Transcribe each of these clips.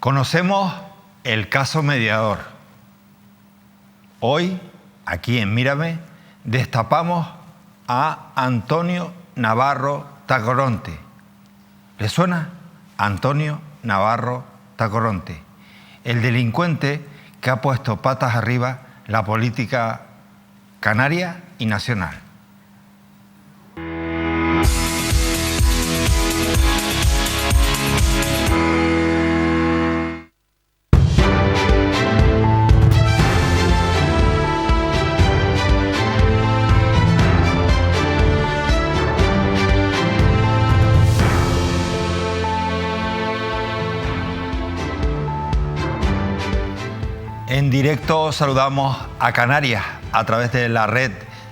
Conocemos el caso Mediador. Hoy, aquí en Mírame, destapamos a Antonio Navarro Tacoronte. ¿Le suena? Antonio Navarro Tacoronte, el delincuente que ha puesto patas arriba la política canaria y nacional. En directo saludamos a Canarias a través de la red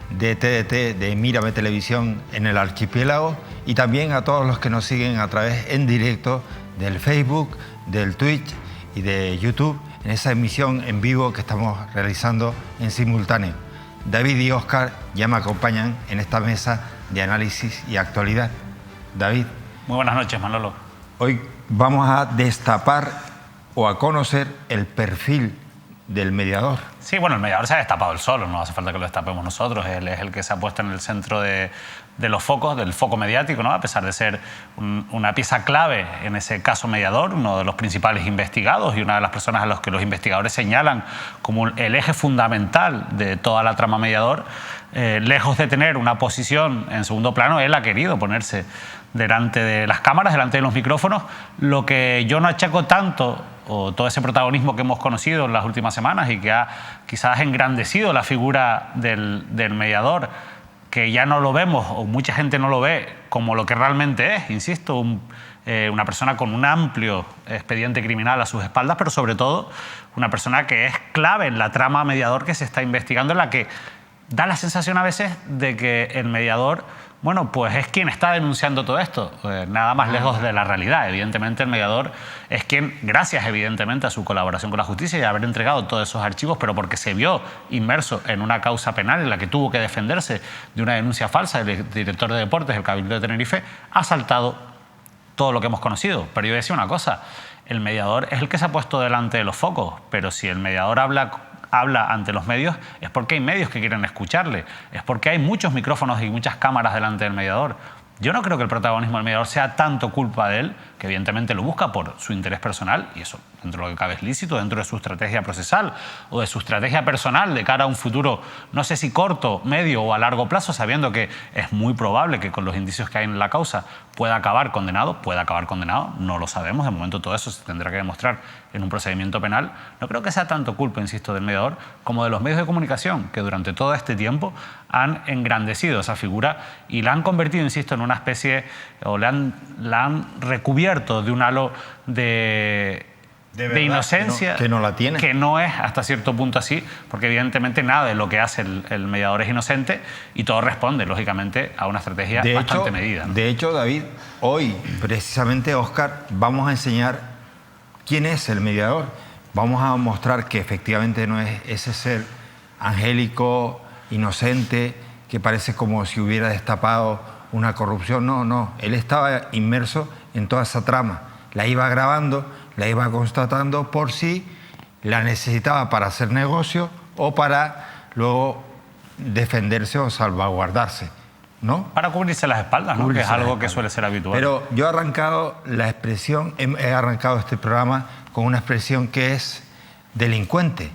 de TDT de Mírame Televisión en el archipiélago y también a todos los que nos siguen a través en directo del Facebook, del Twitch y de YouTube en esa emisión en vivo que estamos realizando en simultáneo. David y Óscar ya me acompañan en esta mesa de análisis y actualidad. David. Muy buenas noches, Manolo. Hoy vamos a destapar o a conocer el perfil del mediador. Sí, bueno, el mediador se ha destapado él solo, no hace falta que lo destapemos nosotros. Él es el que se ha puesto en el centro de los focos, del foco mediático, ¿no? A pesar de ser una pieza clave en ese caso Mediador, uno de los principales investigados y una de las personas a las que los investigadores señalan como el eje fundamental de toda la trama Mediador. Lejos de tener una posición en segundo plano, él ha querido ponerse delante de las cámaras, delante de los micrófonos. Lo que yo no achaco tanto, o todo ese protagonismo que hemos conocido en las últimas semanas y que ha quizás engrandecido la figura del mediador, que ya no lo vemos, o mucha gente no lo ve como lo que realmente es, insisto, una persona con un amplio expediente criminal a sus espaldas, pero sobre todo una persona que es clave en la trama Mediador que se está investigando, en la que da la sensación a veces de que el mediador, bueno, pues es quien está denunciando todo esto, nada más lejos de la realidad. Evidentemente el mediador es quien, gracias evidentemente a su colaboración con la justicia y a haber entregado todos esos archivos, pero porque se vio inmerso en una causa penal en la que tuvo que defenderse de una denuncia falsa del director de deportes del Cabildo de Tenerife, ha saltado todo lo que hemos conocido. Pero yo decía una cosa, el mediador es el que se ha puesto delante de los focos, pero si el mediador habla ante los medios, es porque hay medios que quieren escucharle, es porque hay muchos micrófonos y muchas cámaras delante del mediador. Yo no creo que el protagonismo del mediador sea tanto culpa de él, que evidentemente lo busca por su interés personal, y eso dentro de lo que cabe es lícito, dentro de su estrategia procesal o de su estrategia personal de cara a un futuro, no sé si corto, medio o a largo plazo, sabiendo que es muy probable que con los indicios que hay en la causa pueda acabar condenado, no lo sabemos, de momento todo eso se tendrá que demostrar en un procedimiento penal. No creo que sea tanto culpa, insisto, del mediador como de los medios de comunicación, que durante todo este tiempo han engrandecido esa figura y la han convertido, insisto, en una especie, o la han recubierto de un halo de inocencia que no la tiene, que no es hasta cierto punto así, porque evidentemente nada de lo que hace el mediador es inocente y todo responde, lógicamente, a una estrategia bastante medida, ¿no? De hecho, David, hoy, precisamente, Óscar, vamos a enseñar quién es el mediador. Vamos a mostrar que efectivamente no es ese ser angélico, inocente, que parece como si hubiera destapado una corrupción. No, él estaba inmerso en toda esa trama, la iba grabando, la iba constatando por si la necesitaba para hacer negocio o para luego defenderse o salvaguardarse, ¿no? Para cubrirse las espaldas, ¿no? Que es algo que suele ser habitual. Pero yo he arrancado la expresión, he arrancado este programa con una expresión que es delincuente.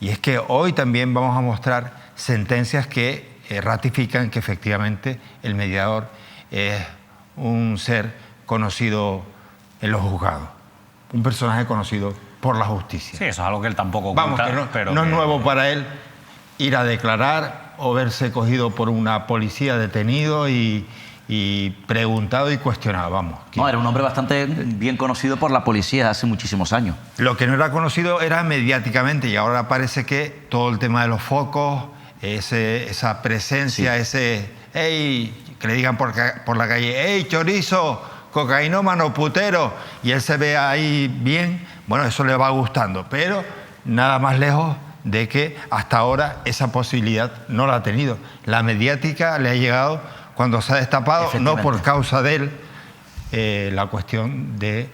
Y es que hoy también vamos a mostrar sentencias que ratifican que efectivamente el mediador es un ser conocido en los juzgados, un personaje conocido por la justicia. Sí, eso es algo que él tampoco oculta. Vamos, que no, pero no es nuevo para él ir a declarar o verse cogido por una policía detenido y preguntado y cuestionado. Vamos. No, era un hombre bastante bien conocido por la policía hace muchísimos años. Lo que no era conocido era mediáticamente y ahora parece que todo el tema de los focos, esa presencia, sí. Ese, hey, que le digan por la calle, hey, chorizo, cocainómano, putero, y él se ve ahí bien, bueno, eso le va gustando, pero nada más lejos de que hasta ahora esa posibilidad no la ha tenido. La mediática le ha llegado cuando se ha destapado, no por causa de él, la cuestión de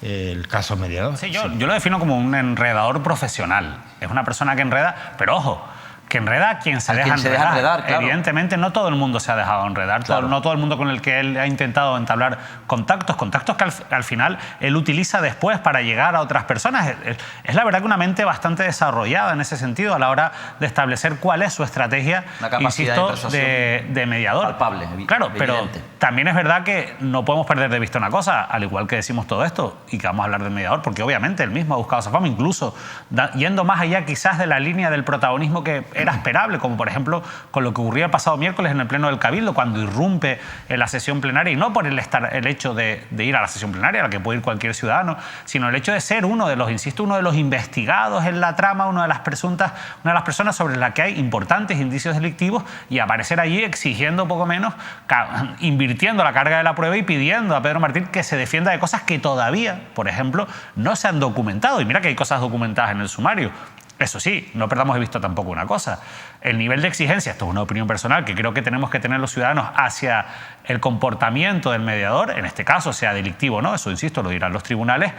el caso mediador. Sí, yo lo defino como un enredador profesional. Es una persona que enreda, pero ojo, que enreda a quien se deja enredar. Claro. Evidentemente no todo el mundo se ha dejado enredar, Claro. no todo el mundo con el que él ha intentado entablar contactos que al final él utiliza después para llegar a otras personas. Es la verdad que una mente bastante desarrollada en ese sentido a la hora de establecer cuál es su estrategia, Una capacidad insisto, de mediador. palpable, claro, pero evidente. también es verdad que no podemos perder de vista una cosa, al igual que decimos todo esto y que vamos a hablar del mediador, porque obviamente él mismo ha buscado esa fama, incluso yendo más allá quizás de la línea del protagonismo que era esperable, como por ejemplo con lo que ocurría el pasado miércoles en el Pleno del Cabildo, cuando irrumpe en la sesión plenaria, y no por el hecho de ir a la sesión plenaria, a la que puede ir cualquier ciudadano, sino el hecho de ser uno de los investigados en la trama, una de las personas sobre la que hay importantes indicios delictivos, y aparecer allí exigiendo poco menos, invirtiendo la carga de la prueba y pidiendo a Pedro Martín que se defienda de cosas que todavía, por ejemplo, no se han documentado. Y mira que hay cosas documentadas en el sumario. Eso sí, no perdamos de vista tampoco una cosa. El nivel de exigencia, esto es una opinión personal que creo que tenemos que tener los ciudadanos hacia el comportamiento del mediador, en este caso, sea delictivo o no, eso insisto, lo dirán los tribunales,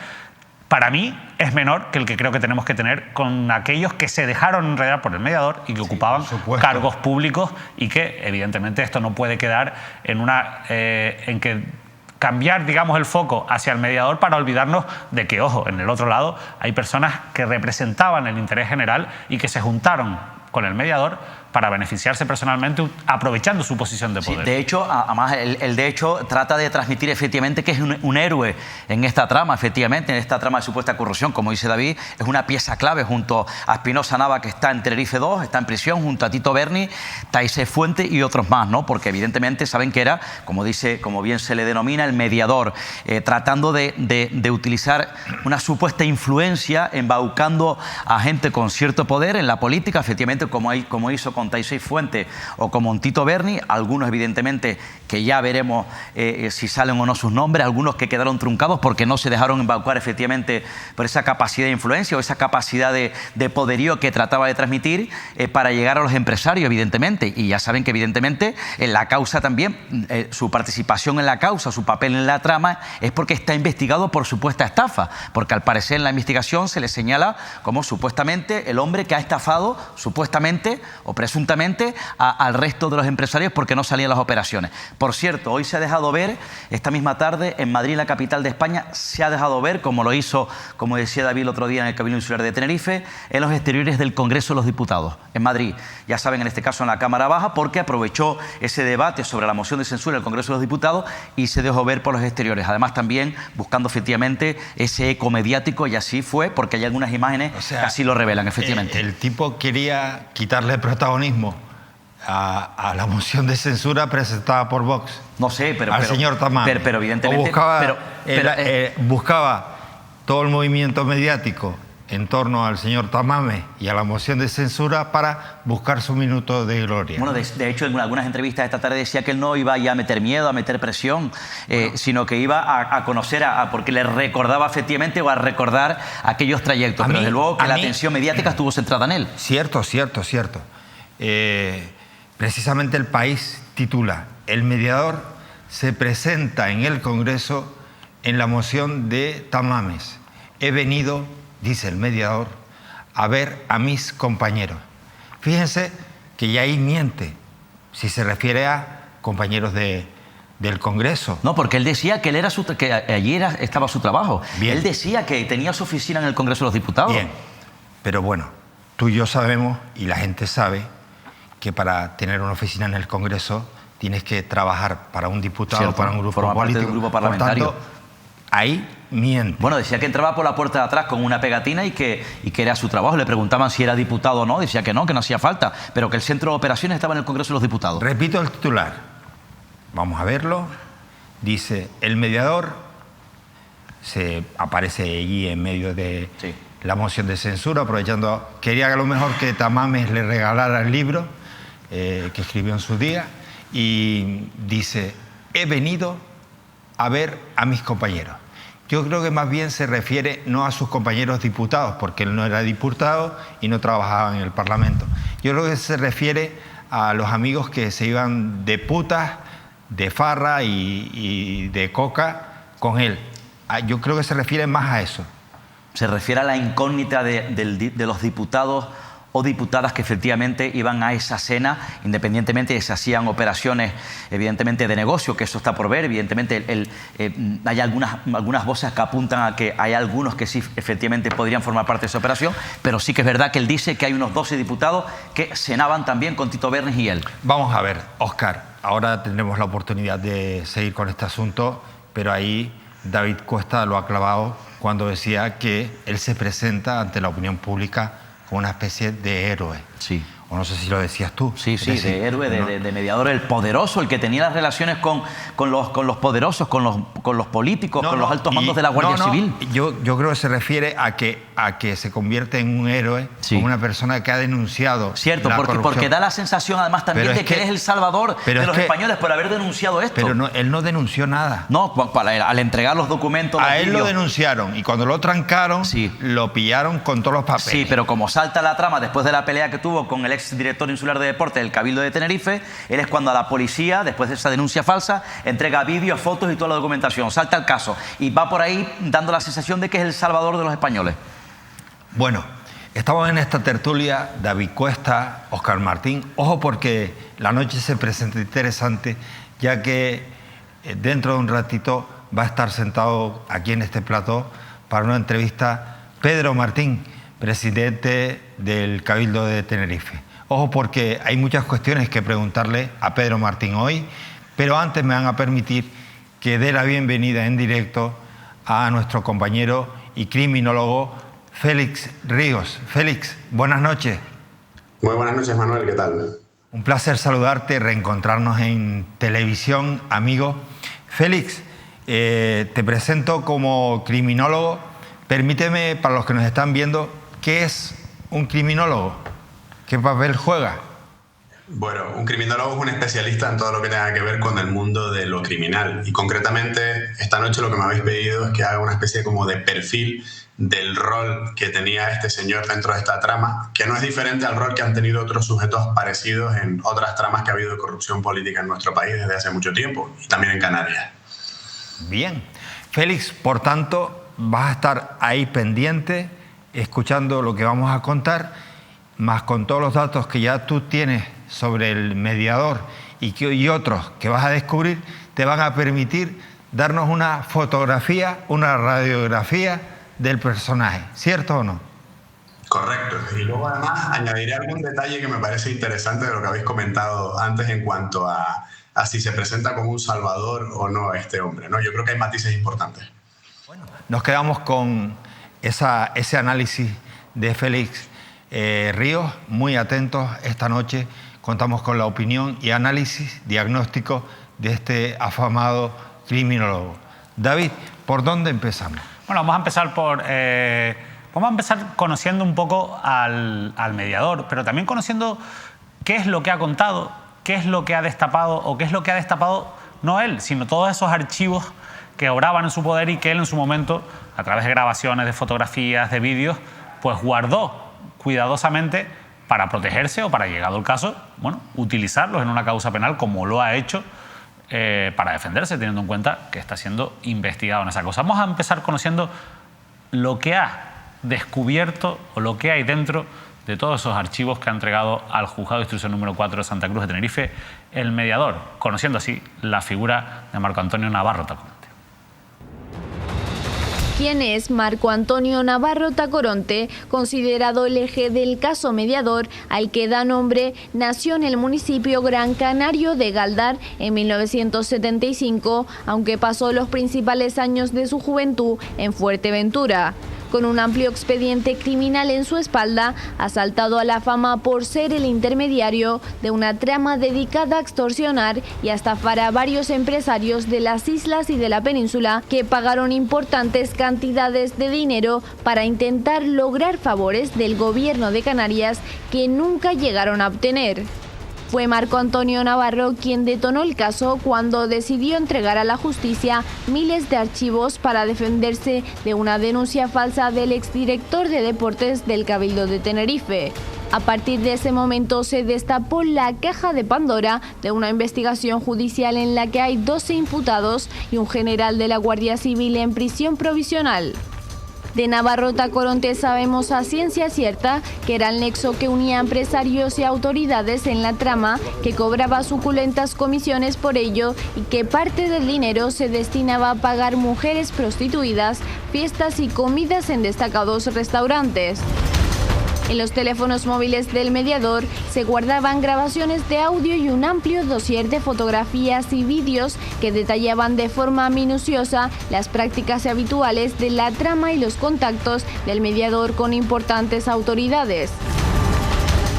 para mí es menor que el que creo que tenemos que tener con aquellos que se dejaron enredar por el mediador y que ocupaban cargos públicos, y que evidentemente esto no puede quedar en que cambiar, digamos, el foco hacia el mediador para olvidarnos de que, ojo, en el otro lado hay personas que representaban el interés general y que se juntaron con el mediador para beneficiarse personalmente aprovechando su posición de poder. Sí, de hecho, además, él de hecho trata de transmitir efectivamente que es un héroe en esta trama, efectivamente, en esta trama de supuesta corrupción, como dice David, es una pieza clave junto a Espinosa Nava, que está en Tenerife 2, está en prisión, junto a Tito Berni, Taisés Fuente y otros más, ¿no? Porque evidentemente saben que era, como bien se le denomina, el mediador, tratando de utilizar una supuesta influencia, embaucando a gente con cierto poder en la política, efectivamente, como hizo con Taisés Fuente o como Tito Berni, algunos evidentemente que ya veremos si salen o no sus nombres, algunos que quedaron truncados porque no se dejaron embaucar efectivamente por esa capacidad de influencia o esa capacidad de poderío que trataba de transmitir para llegar a los empresarios, evidentemente. Y ya saben que evidentemente en la causa también, su participación en la causa, su papel en la trama, es porque está investigado por supuesta estafa, porque al parecer en la investigación se le señala como supuestamente el hombre que ha estafado supuestamente o presuntamente al resto de los empresarios porque no salían las operaciones. Por cierto, hoy se ha dejado ver, esta misma tarde, en Madrid, la capital de España, se ha dejado ver, como lo hizo, como decía David el otro día, en el Cabildo Insular de Tenerife, en los exteriores del Congreso de los Diputados, en Madrid. Ya saben, en este caso en la Cámara Baja, porque aprovechó ese debate sobre la moción de censura del Congreso de los Diputados y se dejó ver por los exteriores. Además, también buscando efectivamente ese eco mediático, y así fue, porque hay algunas imágenes que así lo revelan, efectivamente. El tipo quería quitarle protagonismo a la moción de censura presentada por Vox. No sé, pero... al señor Tamames. Pero evidentemente... Buscaba todo el movimiento mediático en torno al señor Tamames y a la moción de censura para buscar su minuto de gloria. Bueno, de hecho, en algunas entrevistas esta tarde decía que él no iba ya a meter miedo, a meter presión, sino que iba a conocer, porque le recordaba efectivamente o a recordar aquellos trayectos. Pero desde luego que la atención mediática estuvo centrada en él. Cierto. Precisamente El País titula: el mediador se presenta en el Congreso en la moción de Tamames. He venido, dice el mediador, a ver a mis compañeros. Fíjense que ya ahí miente, si se refiere a compañeros del Congreso. No, porque él decía que que allí estaba su trabajo. Bien. Él decía que tenía su oficina en el Congreso de los Diputados. Bien, pero bueno, tú y yo sabemos, y la gente sabe, que para tener una oficina en el Congreso tienes que trabajar para un diputado, cierto, para un grupo político. Parte de un grupo parlamentario. Por tanto, ahí miente. Bueno, decía que entraba por la puerta de atrás con una pegatina y que era su trabajo. Le preguntaban si era diputado o no, decía que no hacía falta, pero que el centro de operaciones estaba en el Congreso de los Diputados. Repito el titular. Vamos a verlo. Dice: el mediador se aparece allí en medio de la moción de censura, aprovechando, quería a lo mejor que Tamames le regalara el libro que escribió en su día, y dice: he venido a ver a mis compañeros. Yo creo que más bien se refiere no a sus compañeros diputados, porque él no era diputado y no trabajaba en el Parlamento. Yo creo que se refiere a los amigos que se iban de putas, de farra y de coca con él. yo creo que se refiere más a eso. Se refiere a la incógnita de los diputados o diputadas que efectivamente iban a esa cena, independientemente de si hacían operaciones, evidentemente, de negocio, que eso está por ver. Evidentemente, hay algunas voces que apuntan a que hay algunos que sí, efectivamente, podrían formar parte de esa operación, pero sí que es verdad que él dice que hay unos 12 diputados que cenaban también con Tito Berni y él. Vamos a ver, Óscar, ahora tendremos la oportunidad de seguir con este asunto, pero ahí David Cuesta lo ha clavado cuando decía que él se presenta ante la opinión pública como una especie de héroe. Sí. O no sé si lo decías tú. Sí, sí, de héroe, de mediador, el poderoso, el que tenía las relaciones con los poderosos, con los políticos, con los altos mandos de la Guardia Civil. Yo creo que se refiere a que se convierte en un héroe, como una persona que ha denunciado. Cierto, la porque da la sensación además también de que él es el salvador de los españoles por haber denunciado esto. Pero él no denunció nada. No, al entregar los documentos. A él lo denunciaron y cuando lo trancaron, lo pillaron con todos los papeles. Sí, pero como salta la trama después de la pelea que tuvo con el ex director insular de deportes del Cabildo de Tenerife, él es cuando a la policía, después de esa denuncia falsa, entrega vídeos, fotos y toda la documentación, salta el caso y va por ahí dando la sensación de que es el salvador de los españoles. Bueno, estamos en esta tertulia, David Cuesta, Óscar Martín. Ojo porque la noche se presenta interesante, ya que dentro de un ratito va a estar sentado aquí en este plató para una entrevista Pedro Martín, presidente del Cabildo de Tenerife. Ojo porque hay muchas cuestiones que preguntarle a Pedro Martín hoy, pero antes me van a permitir que dé la bienvenida en directo a nuestro compañero y criminólogo Félix Ríos. Félix, buenas noches. Muy buenas noches, Manuel, ¿qué tal? Un placer saludarte, reencontrarnos en televisión, amigo. Félix, te presento como criminólogo. Permíteme, para los que nos están viendo, ¿qué es un criminólogo? ¿Qué papel juega? Bueno, un criminólogo es un especialista en todo lo que tenga que ver con el mundo de lo criminal. Y concretamente, esta noche lo que me habéis pedido es que haga una especie como de perfil del rol que tenía este señor dentro de esta trama, que no es diferente al rol que han tenido otros sujetos parecidos en otras tramas que ha habido de corrupción política en nuestro país desde hace mucho tiempo, y también en Canarias. Bien. Félix, por tanto, vas a estar ahí pendiente, escuchando lo que vamos a contar, más con todos los datos que ya tú tienes sobre el mediador y otros que vas a descubrir, te van a permitir darnos una fotografía, una radiografía del personaje, ¿cierto o no? Correcto. Y luego además añadiré algún detalle que me parece interesante de lo que habéis comentado antes en cuanto a si se presenta como un salvador o no este hombre, ¿no? Yo creo que hay matices importantes. Bueno, nos quedamos con ese análisis de Félix Ríos, muy atentos esta noche. Contamos con la opinión y análisis, diagnóstico de este afamado criminólogo. David, ¿por dónde empezamos? Bueno, vamos a empezar conociendo un poco al mediador, pero también conociendo qué es lo que ha contado, qué es lo que ha destapado o qué es lo que ha destapado no él, sino todos esos archivos que obraban en su poder y que él en su momento, a través de grabaciones, de fotografías, de vídeos, pues guardó cuidadosamente para protegerse o para, llegado el caso, bueno, utilizarlos en una causa penal como lo ha hecho para defenderse, teniendo en cuenta que está siendo investigado en esa cosa. Vamos a empezar conociendo lo que ha descubierto o lo que hay dentro de todos esos archivos que ha entregado al Juzgado de Instrucción número 4 de Santa Cruz de Tenerife el mediador, conociendo así la figura de Marco Antonio Navarro Tacoronte. ¿Quién es Marco Antonio Navarro Tacoronte? Considerado el eje del caso mediador al que da nombre, nació en el municipio Gran Canario de Galdar en 1975, aunque pasó los principales años de su juventud en Fuerteventura. Con un amplio expediente criminal en su espalda, ha saltado a la fama por ser el intermediario de una trama dedicada a extorsionar y a estafar a varios empresarios de las islas y de la península que pagaron importantes cantidades de dinero para intentar lograr favores del gobierno de Canarias que nunca llegaron a obtener. Fue Marco Antonio Navarro quien detonó el caso cuando decidió entregar a la justicia miles de archivos para defenderse de una denuncia falsa del exdirector de deportes del Cabildo de Tenerife. A partir de ese momento se destapó la caja de Pandora de una investigación judicial en la que hay 12 imputados y un general de la Guardia Civil en prisión provisional. De Navarro Tacoronte sabemos a ciencia cierta que era el nexo que unía empresarios y autoridades en la trama, que cobraba suculentas comisiones por ello y que parte del dinero se destinaba a pagar mujeres prostituidas, fiestas y comidas en destacados restaurantes. En los teléfonos móviles del mediador se guardaban grabaciones de audio y un amplio dossier de fotografías y vídeos que detallaban de forma minuciosa las prácticas habituales de la trama y los contactos del mediador con importantes autoridades.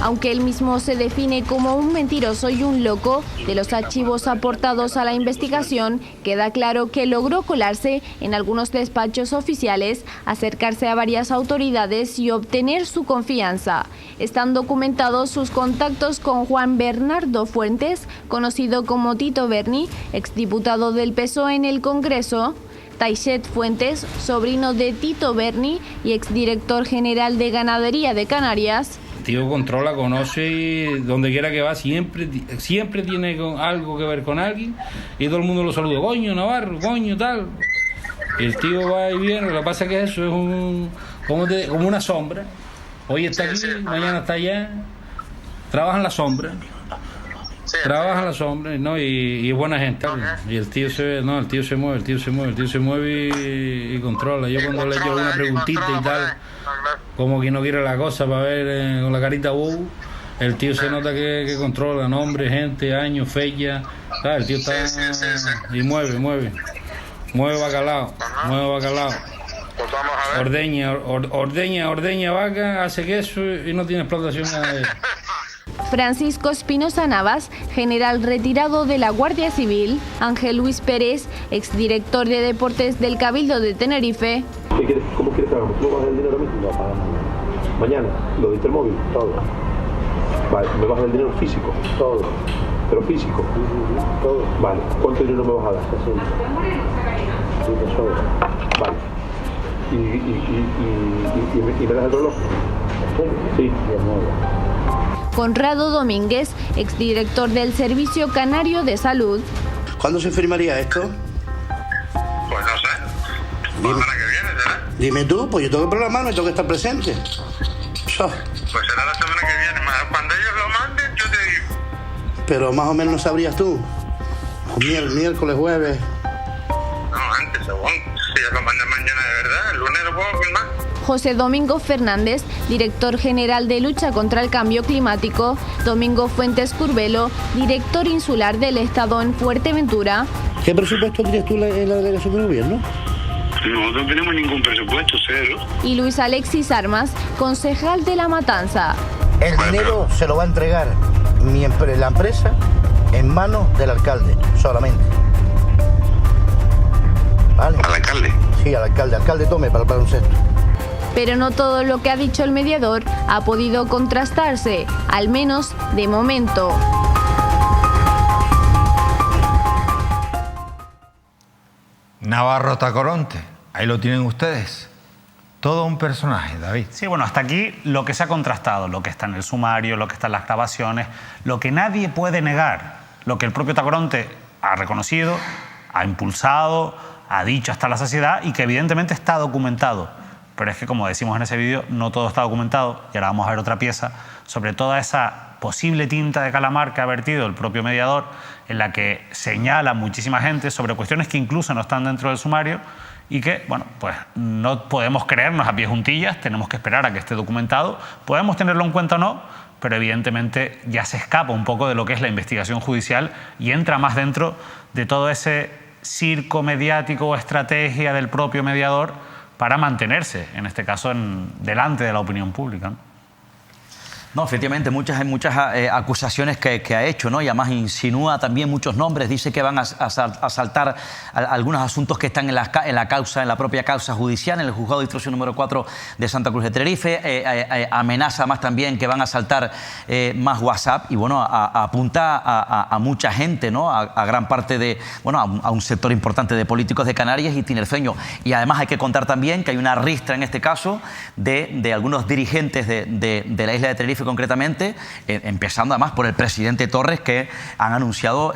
Aunque él mismo se define como un mentiroso y un loco, de los archivos aportados a la investigación queda claro que logró colarse en algunos despachos oficiales, acercarse a varias autoridades y obtener su confianza. Están documentados sus contactos con Juan Bernardo Fuentes, conocido como Tito Berni, exdiputado del PSOE en el Congreso; Taixet Fuentes, sobrino de Tito Berni y exdirector general de Ganadería de Canarias. Tío controla, conoce, y donde quiera que va siempre tiene algo que ver con alguien y todo el mundo lo saluda, coño Navarro, coño tal. Y el tío va y viene. Lo que pasa es que eso es como una sombra. Hoy está aquí, mañana está allá. Trabaja en la sombra. Trabaja en la sombra, ¿no? Y es buena gente. Y el tío se mueve y controla. Yo cuando le echo alguna preguntita y tal, como que no quiere la cosa para ver con la carita bobo, el tío se nota que controla nombre, gente, años, fecha. ¿Sabes? El tío está y mueve bacalao. Ordeña vaca, hace queso y no tiene explotación nada de eso. Francisco Espinosa Navas, general retirado de la Guardia Civil; Ángel Luis Pérez, exdirector de deportes del Cabildo de Tenerife. ¿Cómo quieres que hagamos? ¿Tú me bajas el dinero ahora mismo? No, mañana, lo de Intermóvil, todo. Vale, ¿me bajas el dinero físico? Todo. ¿Pero físico? Todo. Vale, ¿cuánto dinero me vas a dar? 60. Vale. ¿Y me das el reloj? Sí. Conrado Domínguez, exdirector del Servicio Canario de Salud. ¿Cuándo se firmaría esto? Pues no sé. La semana que viene, ¿será? Dime tú, pues yo tengo que programarme, tengo que estar presente. Pues será la semana que viene. Cuando ellos lo manden, yo te digo. Pero más o menos no sabrías tú. Miércoles, jueves. No, antes, según. Si ellos lo mandan mañana de verdad, el lunes lo puedo firmar. José Domingo Fernández, director general de lucha contra el cambio climático; Domingo Fuentes Curbelo, director insular del Estado en Fuerteventura. ¿Qué presupuesto tienes tú en la delegación de gobierno? No tenemos ningún presupuesto, cero. Y Luis Alexis Armas, concejal de La Matanza. El dinero se lo va a entregar la empresa en manos del alcalde, solamente. ¿Vale? ¿Al alcalde? Sí, al alcalde. Alcalde, tome para el baloncesto. Pero no todo lo que ha dicho el mediador ha podido contrastarse, al menos de momento. Navarro Tacoronte, ahí lo tienen ustedes. Todo un personaje, David. Sí, bueno, hasta aquí lo que se ha contrastado, lo que está en el sumario, lo que está en las grabaciones, lo que nadie puede negar, lo que el propio Tacoronte ha reconocido, ha impulsado, ha dicho hasta la saciedad y que evidentemente está documentado. Pero es que, como decimos en ese vídeo, no todo está documentado, y ahora vamos a ver otra pieza sobre toda esa posible tinta de calamar que ha vertido el propio mediador, en la que señala muchísima gente sobre cuestiones que incluso no están dentro del sumario y que, bueno, pues no podemos creernos a pie juntillas, tenemos que esperar a que esté documentado, podemos tenerlo en cuenta o no, pero evidentemente ya se escapa un poco de lo que es la investigación judicial y entra más dentro de todo ese circo mediático o estrategia del propio mediador para mantenerse, en este caso, delante de la opinión pública, ¿no? No, efectivamente, muchas acusaciones que ha hecho, ¿no? Y además insinúa también muchos nombres, dice que van a saltar algunos asuntos que están en la propia causa judicial, en el juzgado de instrucción número 4 de Santa Cruz de Tenerife, amenaza más también que van a saltar más WhatsApp y, bueno, apunta a mucha gente, ¿no? A gran parte de, bueno, a un sector importante de políticos de Canarias y tinerfeños. Y además hay que contar también que hay una ristra en este caso de algunos dirigentes de la isla de Tenerife, concretamente, empezando además por el presidente Torres, que han anunciado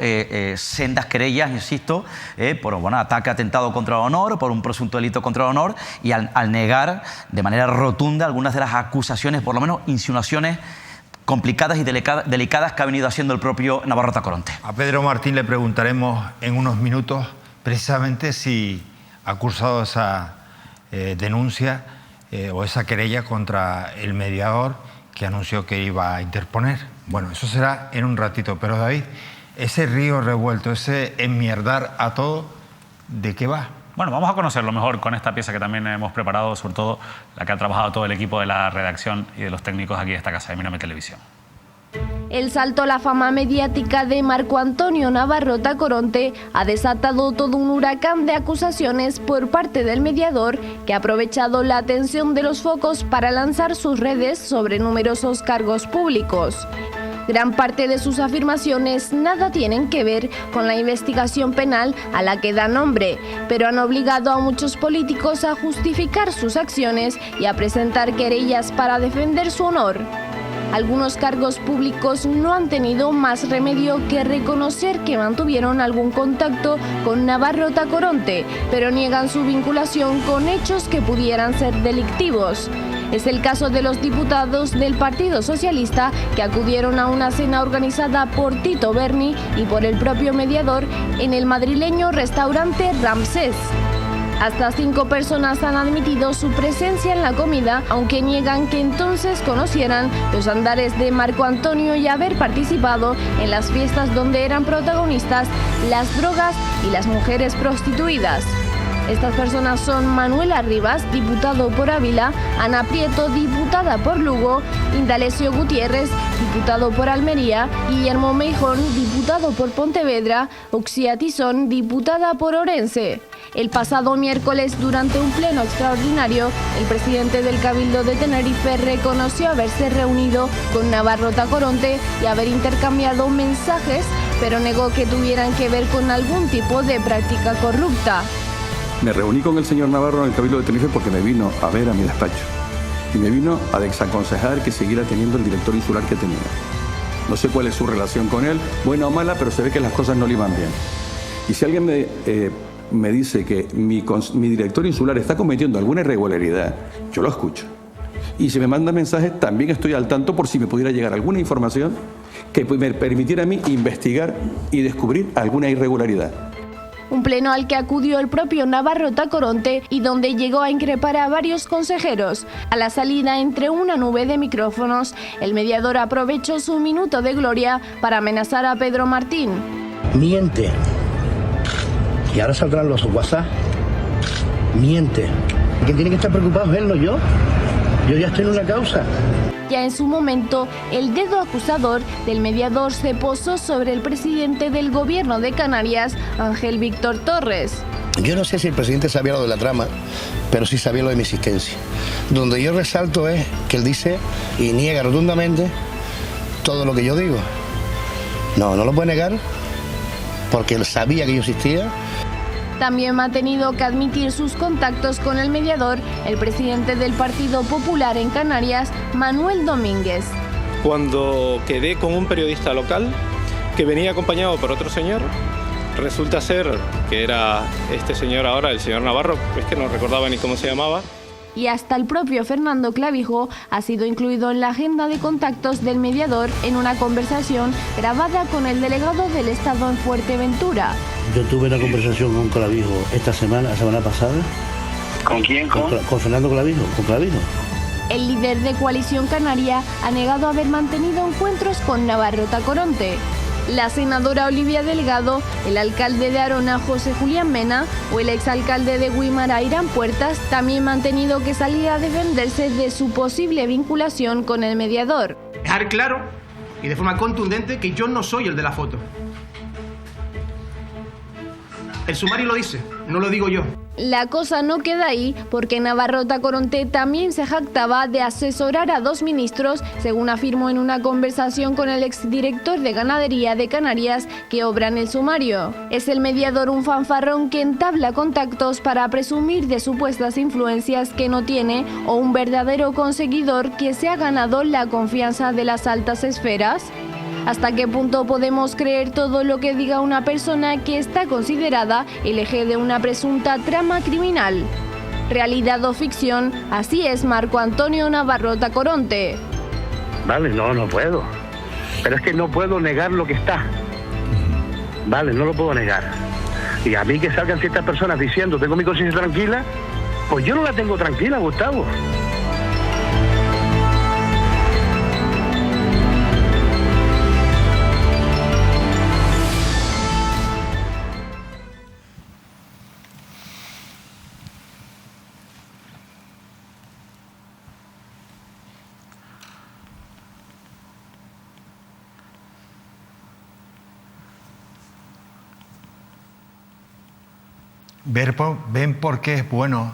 sendas querellas, insisto, por ataque, atentado contra el honor, por un presunto delito contra el honor, y al negar de manera rotunda algunas de las acusaciones, por lo menos insinuaciones complicadas y delicadas que ha venido haciendo el propio Navarro Tacoronte. A Pedro Martín le preguntaremos en unos minutos precisamente si ha cursado esa denuncia o esa querella contra el mediador que anunció que iba a interponer. Bueno, eso será en un ratito, pero David, ese río revuelto, ese enmierdar a todo, ¿de qué va? Bueno, vamos a conocerlo mejor con esta pieza que también hemos preparado, sobre todo la que ha trabajado todo el equipo de la redacción y de los técnicos aquí de esta casa de Mírame Televisión. El salto a la fama mediática de Marco Antonio Navarro Tacoronte ha desatado todo un huracán de acusaciones por parte del mediador, que ha aprovechado la atención de los focos para lanzar sus redes sobre numerosos cargos públicos. Gran parte de sus afirmaciones nada tienen que ver con la investigación penal a la que da nombre, pero han obligado a muchos políticos a justificar sus acciones y a presentar querellas para defender su honor. Algunos cargos públicos no han tenido más remedio que reconocer que mantuvieron algún contacto con Navarro Tacoronte, pero niegan su vinculación con hechos que pudieran ser delictivos. Es el caso de los diputados del Partido Socialista que acudieron a una cena organizada por Tito Berni y por el propio mediador en el madrileño restaurante Ramsés. Hasta 5 personas han admitido su presencia en la comida, aunque niegan que entonces conocieran los andares de Marco Antonio y haber participado en las fiestas donde eran protagonistas las drogas y las mujeres prostituidas. Estas personas son Manuel Arribas, diputado por Ávila, Ana Prieto, diputada por Lugo, Indalecio Gutiérrez, diputado por Almería, Guillermo Meijón, diputado por Pontevedra, Uxía Tizón, diputada por Orense. El pasado miércoles, durante un pleno extraordinario, el presidente del Cabildo de Tenerife reconoció haberse reunido con Navarro Tacoronte y haber intercambiado mensajes, pero negó que tuvieran que ver con algún tipo de práctica corrupta. Me reuní con el señor Navarro en el Cabildo de Tenerife porque me vino a ver a mi despacho y me vino a desaconsejar que siguiera teniendo el director insular que tenía. No sé cuál es su relación con él, buena o mala, pero se ve que las cosas no le iban bien. Y si alguien me dice que mi director insular está cometiendo alguna irregularidad, yo lo escucho. Y si me manda mensajes, también estoy al tanto por si me pudiera llegar alguna información que me permitiera a mí investigar y descubrir alguna irregularidad. Un pleno al que acudió el propio Navarro Tacoronte y donde llegó a increpar a varios consejeros. A la salida, entre una nube de micrófonos, el mediador aprovechó su minuto de gloria para amenazar a Pedro Martín. Miente. Y ahora saldrán los WhatsApp. Miente. ¿Quién tiene que estar preocupado es él, no yo? Yo ya estoy en una causa. Ya en su momento, el dedo acusador del mediador se posó sobre el presidente del gobierno de Canarias, Ángel Víctor Torres. Yo no sé si el presidente sabía lo de la trama, pero sí sabía lo de mi existencia. Donde yo resalto es que él dice y niega rotundamente todo lo que yo digo. No lo puede negar porque él sabía que yo existía. También ha tenido que admitir sus contactos con el mediador, el presidente del Partido Popular en Canarias, Manuel Domínguez. Cuando quedé con un periodista local que venía acompañado por otro señor, resulta ser que era este señor ahora, el señor Navarro, es que no recordaba ni cómo se llamaba. Y hasta el propio Fernando Clavijo ha sido incluido en la agenda de contactos del mediador en una conversación grabada con el delegado del Estado en Fuerteventura. Yo tuve una conversación con Clavijo la semana pasada. ¿Con quién? Con Fernando Clavijo, con Clavijo. El líder de Coalición Canaria ha negado haber mantenido encuentros con Navarro Tacoronte. La senadora Olivia Delgado, el alcalde de Arona, José Julián Mena, o el exalcalde de Guimara, Irán Puertas, también han tenido que salir a defenderse de su posible vinculación con el mediador. Dejar claro y de forma contundente que yo no soy el de la foto. El sumario lo dice, no lo digo yo. La cosa no queda ahí, porque Navarro Tacoronte también se jactaba de asesorar a 2 ministros, según afirmó en una conversación con el exdirector de Ganadería de Canarias que obra en el sumario. Es el mediador un fanfarrón que entabla contactos para presumir de supuestas influencias que no tiene, o un verdadero conseguidor que se ha ganado la confianza de las altas esferas. ¿Hasta qué punto podemos creer todo lo que diga una persona que está considerada el eje de una presunta trama criminal? ¿Realidad o ficción? Así es Marco Antonio Navarro Tacoronte. Vale, no puedo. Pero es que no puedo negar lo que está. Vale, no lo puedo negar. Y a mí que salgan ciertas personas diciendo tengo mi conciencia tranquila, pues yo no la tengo tranquila, Gustavo. ¿Ven por qué es bueno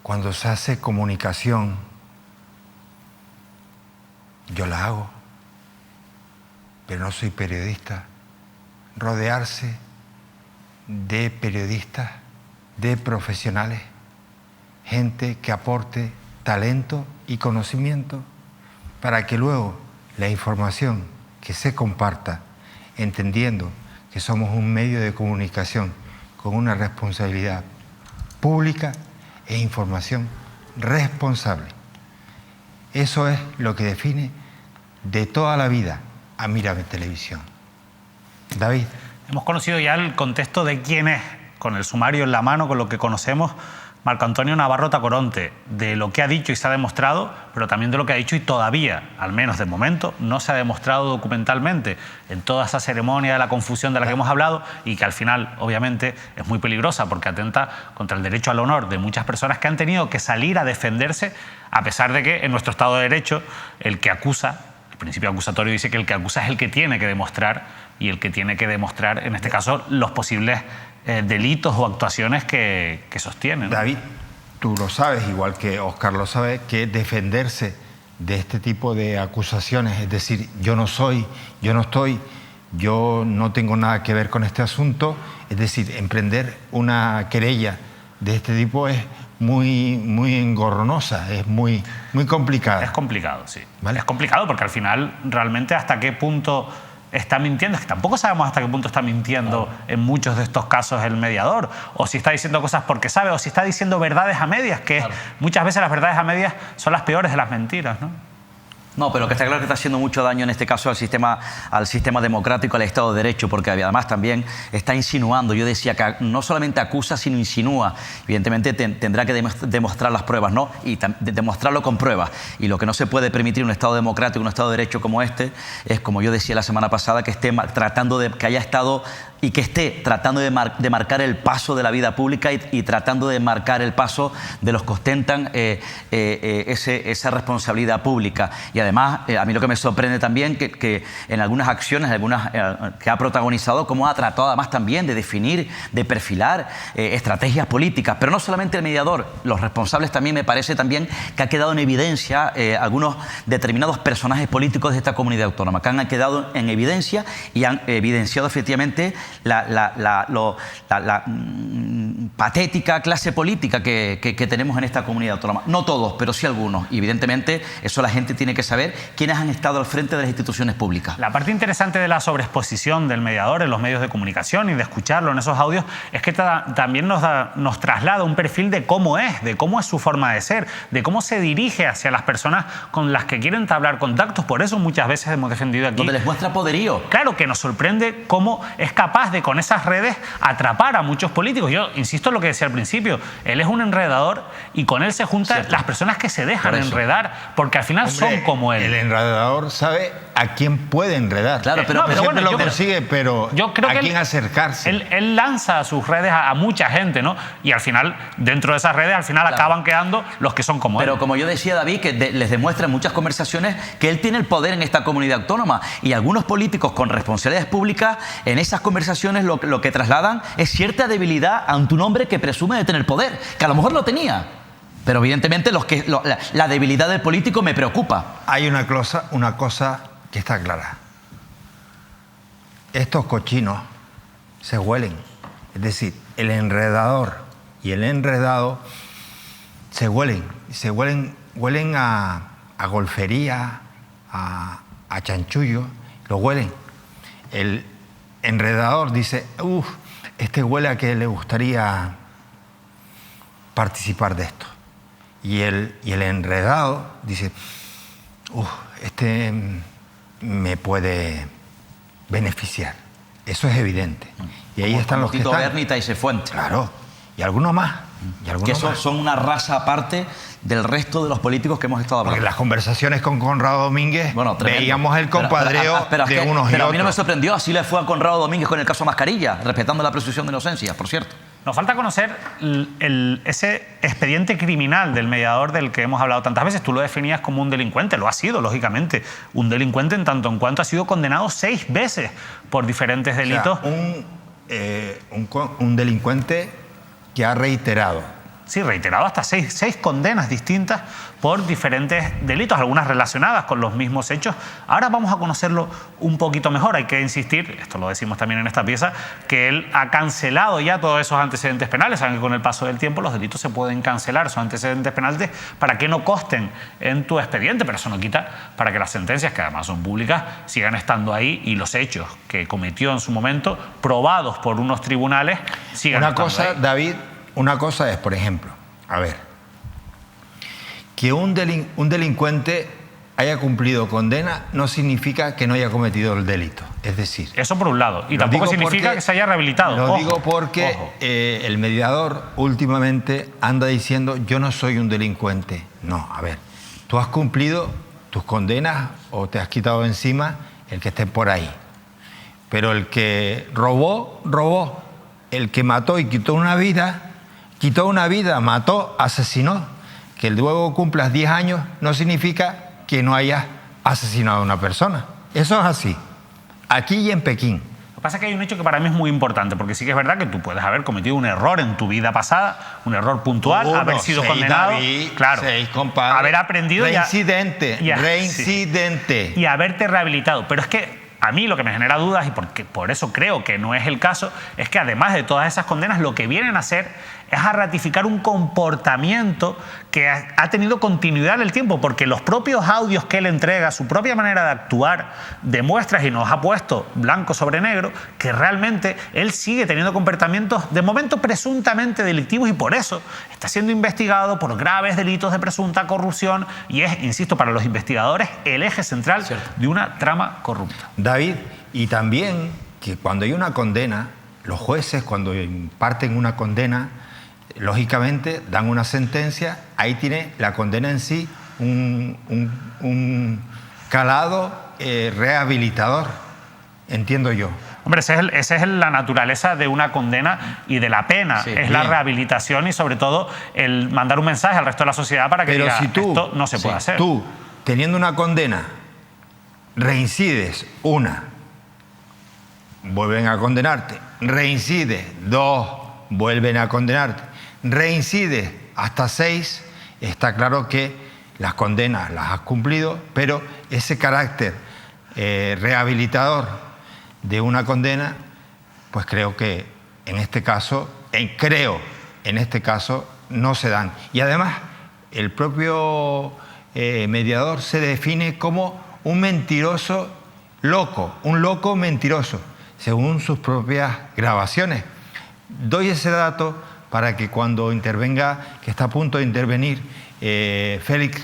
cuando se hace comunicación? Yo la hago, pero no soy periodista. Rodearse de periodistas, de profesionales, gente que aporte talento y conocimiento para que luego la información que se comparta, entendiendo que somos un medio de comunicación con una responsabilidad pública e información responsable. Eso es lo que define de toda la vida a Mírame Televisión. David. Hemos conocido ya el contexto de quién es, con el sumario en la mano, con lo que conocemos, Marco Antonio Navarro Tacoronte, de lo que ha dicho y se ha demostrado, pero también de lo que ha dicho y todavía, al menos de momento, no se ha demostrado documentalmente en toda esa ceremonia de la confusión de la que hemos hablado y que al final, obviamente, es muy peligrosa porque atenta contra el derecho al honor de muchas personas que han tenido que salir a defenderse, a pesar de que en nuestro Estado de Derecho el que acusa, el principio acusatorio dice que el que acusa es el que tiene que demostrar, y el que tiene que demostrar, en este caso, los posibles delitos o actuaciones que sostienen, ¿no? David, tú lo sabes, igual que Óscar lo sabe, que defenderse de este tipo de acusaciones, es decir, yo no soy, yo no estoy, yo no tengo nada que ver con este asunto, es decir, emprender una querella de este tipo es muy engorronosa, es muy complicada. Es complicado, sí. ¿Vale? Es complicado porque al final, realmente, hasta qué punto está mintiendo, es que tampoco sabemos hasta qué punto está mintiendo en muchos de estos casos el mediador, o si está diciendo cosas porque sabe, o si está diciendo verdades a medias, que muchas veces las verdades a medias son las peores de las mentiras, ¿no? No, pero que está claro que está haciendo mucho daño en este caso al sistema democrático, al Estado de Derecho, porque además también está insinuando. Yo decía que no solamente acusa, sino insinúa. Evidentemente tendrá que demostrar las pruebas, ¿no? Y demostrarlo con pruebas. Y lo que no se puede permitir en un Estado democrático, un Estado de Derecho como este, es, como yo decía la semana pasada, que esté tratando de que haya estado y que esté tratando de marcar el paso de la vida pública y tratando de marcar el paso de los que ostentan esa responsabilidad pública. Y además, a mí lo que me sorprende también que en algunas acciones, que ha protagonizado, cómo ha tratado además también de definir, de perfilar estrategias políticas, pero no solamente el mediador, los responsables también, me parece también que ha quedado en evidencia algunos determinados personajes políticos de esta comunidad autónoma, que han quedado en evidencia y han evidenciado efectivamente la patética clase política que tenemos en esta comunidad autónoma. No todos, pero sí algunos. Y evidentemente eso la gente tiene que saber quiénes han estado al frente de las instituciones públicas. La parte interesante de la sobreexposición del mediador en los medios de comunicación y de escucharlo en esos audios es que también nos traslada un perfil de cómo es su forma de ser, de cómo se dirige hacia las personas con las que quieren entablar contactos. Por eso muchas veces hemos defendido aquí... Donde les muestra poderío. Claro, que nos sorprende cómo es capaz de, con esas redes, atrapar a muchos políticos. Yo insisto en lo que decía al principio, él es un enredador y con él se juntan las personas que se dejan enredar, porque al final son como él. El enredador sabe a quién puede enredar. Claro, pero siempre lo persigue, pero yo creo a que quién acercarse. Él lanza a sus redes a mucha gente, ¿no? Y al final, dentro de esas redes, acaban quedando los que son como él. Pero como yo decía, David, que les demuestra en muchas conversaciones que él tiene el poder en esta comunidad autónoma, y algunos políticos con responsabilidades públicas en esas conversaciones conversaciones lo que trasladan es cierta debilidad ante un hombre que presume de tener poder, que a lo mejor lo tenía, pero evidentemente la debilidad del político me preocupa. Hay una cosa que está clara. Estos cochinos se huelen. Es decir, el enredador y el enredado se huelen a golfería, a chanchullo, lo huelen. El enredador dice, este huele a que le gustaría participar de esto. Y el enredado dice, este me puede beneficiar. Eso es evidente. Y ahí están los que están. Bernita y Cifuentes. Claro. Y algunos más. Que esos son una raza aparte del resto de los políticos que hemos estado hablando. Porque las conversaciones con Conrado Domínguez, veíamos el compadreo de unos y otros. Pero a mí no me sorprendió, así le fue a Conrado Domínguez con el caso Mascarilla, respetando la presunción de inocencia, por cierto. Nos falta conocer ese expediente criminal del mediador del que hemos hablado tantas veces. Tú lo definías como un delincuente, lo ha sido, lógicamente. Un delincuente en tanto en cuanto ha sido condenado 6 veces por diferentes delitos. O sea, un delincuente que ha reiterado. Sí, reiterado hasta 6 condenas distintas por diferentes delitos, algunas relacionadas con los mismos hechos. Ahora vamos a conocerlo un poquito mejor. Hay que insistir, esto lo decimos también en esta pieza, que él ha cancelado ya todos esos antecedentes penales. Saben que con el paso del tiempo los delitos se pueden cancelar, esos antecedentes penales, para que no costen en tu expediente, pero eso no quita para que las sentencias, que además son públicas, sigan estando ahí y los hechos que cometió en su momento, probados por unos tribunales, sigan estando ahí. David, una cosa es, por ejemplo, que un delincuente haya cumplido condena no significa que no haya cometido el delito. Es decir... Eso por un lado. Y tampoco significa que se haya rehabilitado. Lo digo porque el mediador últimamente anda diciendo yo no soy un delincuente. No, tú has cumplido tus condenas o te has quitado encima el que esté por ahí. Pero el que robó, robó. El que mató y quitó una vida, mató, asesinó. Que luego cumplas 10 años no significa que no hayas asesinado a una persona. Eso es así, aquí y en Pekín. Lo que pasa es que hay un hecho que para mí es muy importante, porque sí que es verdad que tú puedes haber cometido un error en tu vida pasada, un error puntual, haber sido condenado, David, claro, 6, compadre, haber aprendido reincidente. Y haberte rehabilitado. Pero es que a mí lo que me genera dudas, y por eso creo que no es el caso, es que además de todas esas condenas, lo que vienen a hacer es a ratificar un comportamiento que ha tenido continuidad en el tiempo, porque los propios audios que él entrega, su propia manera de actuar, demuestra y nos ha puesto blanco sobre negro que realmente él sigue teniendo comportamientos de momento presuntamente delictivos y por eso está siendo investigado por graves delitos de presunta corrupción y es, insisto, para los investigadores el eje central de una trama corrupta. David, y también que cuando hay una condena, los jueces cuando imparten una condena, lógicamente dan una sentencia, ahí tiene la condena en sí un calado rehabilitador, entiendo yo. Hombre, esa es la naturaleza de una condena y de la pena, la rehabilitación y sobre todo el mandar un mensaje al resto de la sociedad para que diga, esto no se puede hacer. Tú, teniendo una condena, reincides, vuelven a condenarte, reincides, 2, vuelven a condenarte, reincides hasta 6, está claro que las condenas las has cumplido, pero ese carácter rehabilitador de una condena, pues creo que en este caso, no se dan. Y además, el propio mediador se define como un mentiroso loco, un loco mentiroso, según sus propias grabaciones. Doy ese dato para que cuando intervenga, que está a punto de intervenir, Félix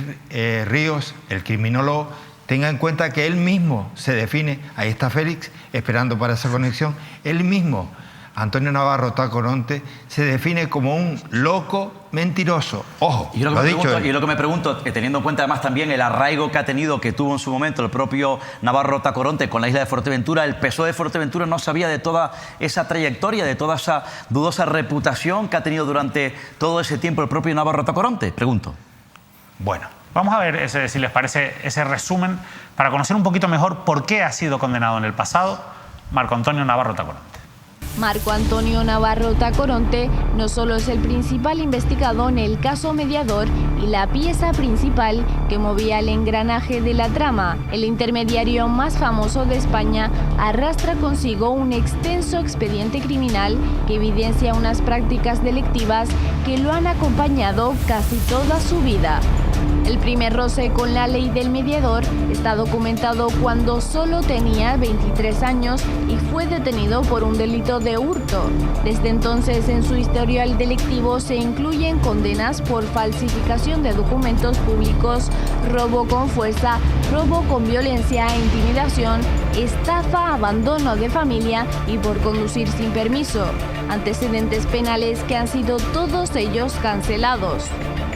Ríos, el criminólogo, tenga en cuenta que él mismo se define, ahí está Félix esperando para esa conexión, él mismo, Antonio Navarro Tacoronte, se define como un loco mentiroso. Ojo, y lo que me pregunto, teniendo en cuenta además también el arraigo que tuvo en su momento el propio Navarro Tacoronte con la isla de Fuerteventura, el PSOE de Fuerteventura no sabía de toda esa trayectoria, de toda esa dudosa reputación que ha tenido durante todo ese tiempo el propio Navarro Tacoronte, pregunto. Bueno, vamos a ver, si les parece, ese resumen para conocer un poquito mejor por qué ha sido condenado en el pasado Marco Antonio Navarro Tacoronte. Marco Antonio Navarro Tacoronte no solo es el principal investigado en el caso Mediador y la pieza principal que movía el engranaje de la trama, el intermediario más famoso de España arrastra consigo un extenso expediente criminal que evidencia unas prácticas delictivas que lo han acompañado casi toda su vida. El primer roce con la ley del mediador está documentado cuando solo tenía 23 años y fue detenido por un delito de hurto. Desde entonces en su historial delictivo se incluyen condenas por falsificación de documentos públicos, robo con fuerza, robo con violencia e intimidación, estafa, abandono de familia y por conducir sin permiso. Antecedentes penales que han sido todos ellos cancelados.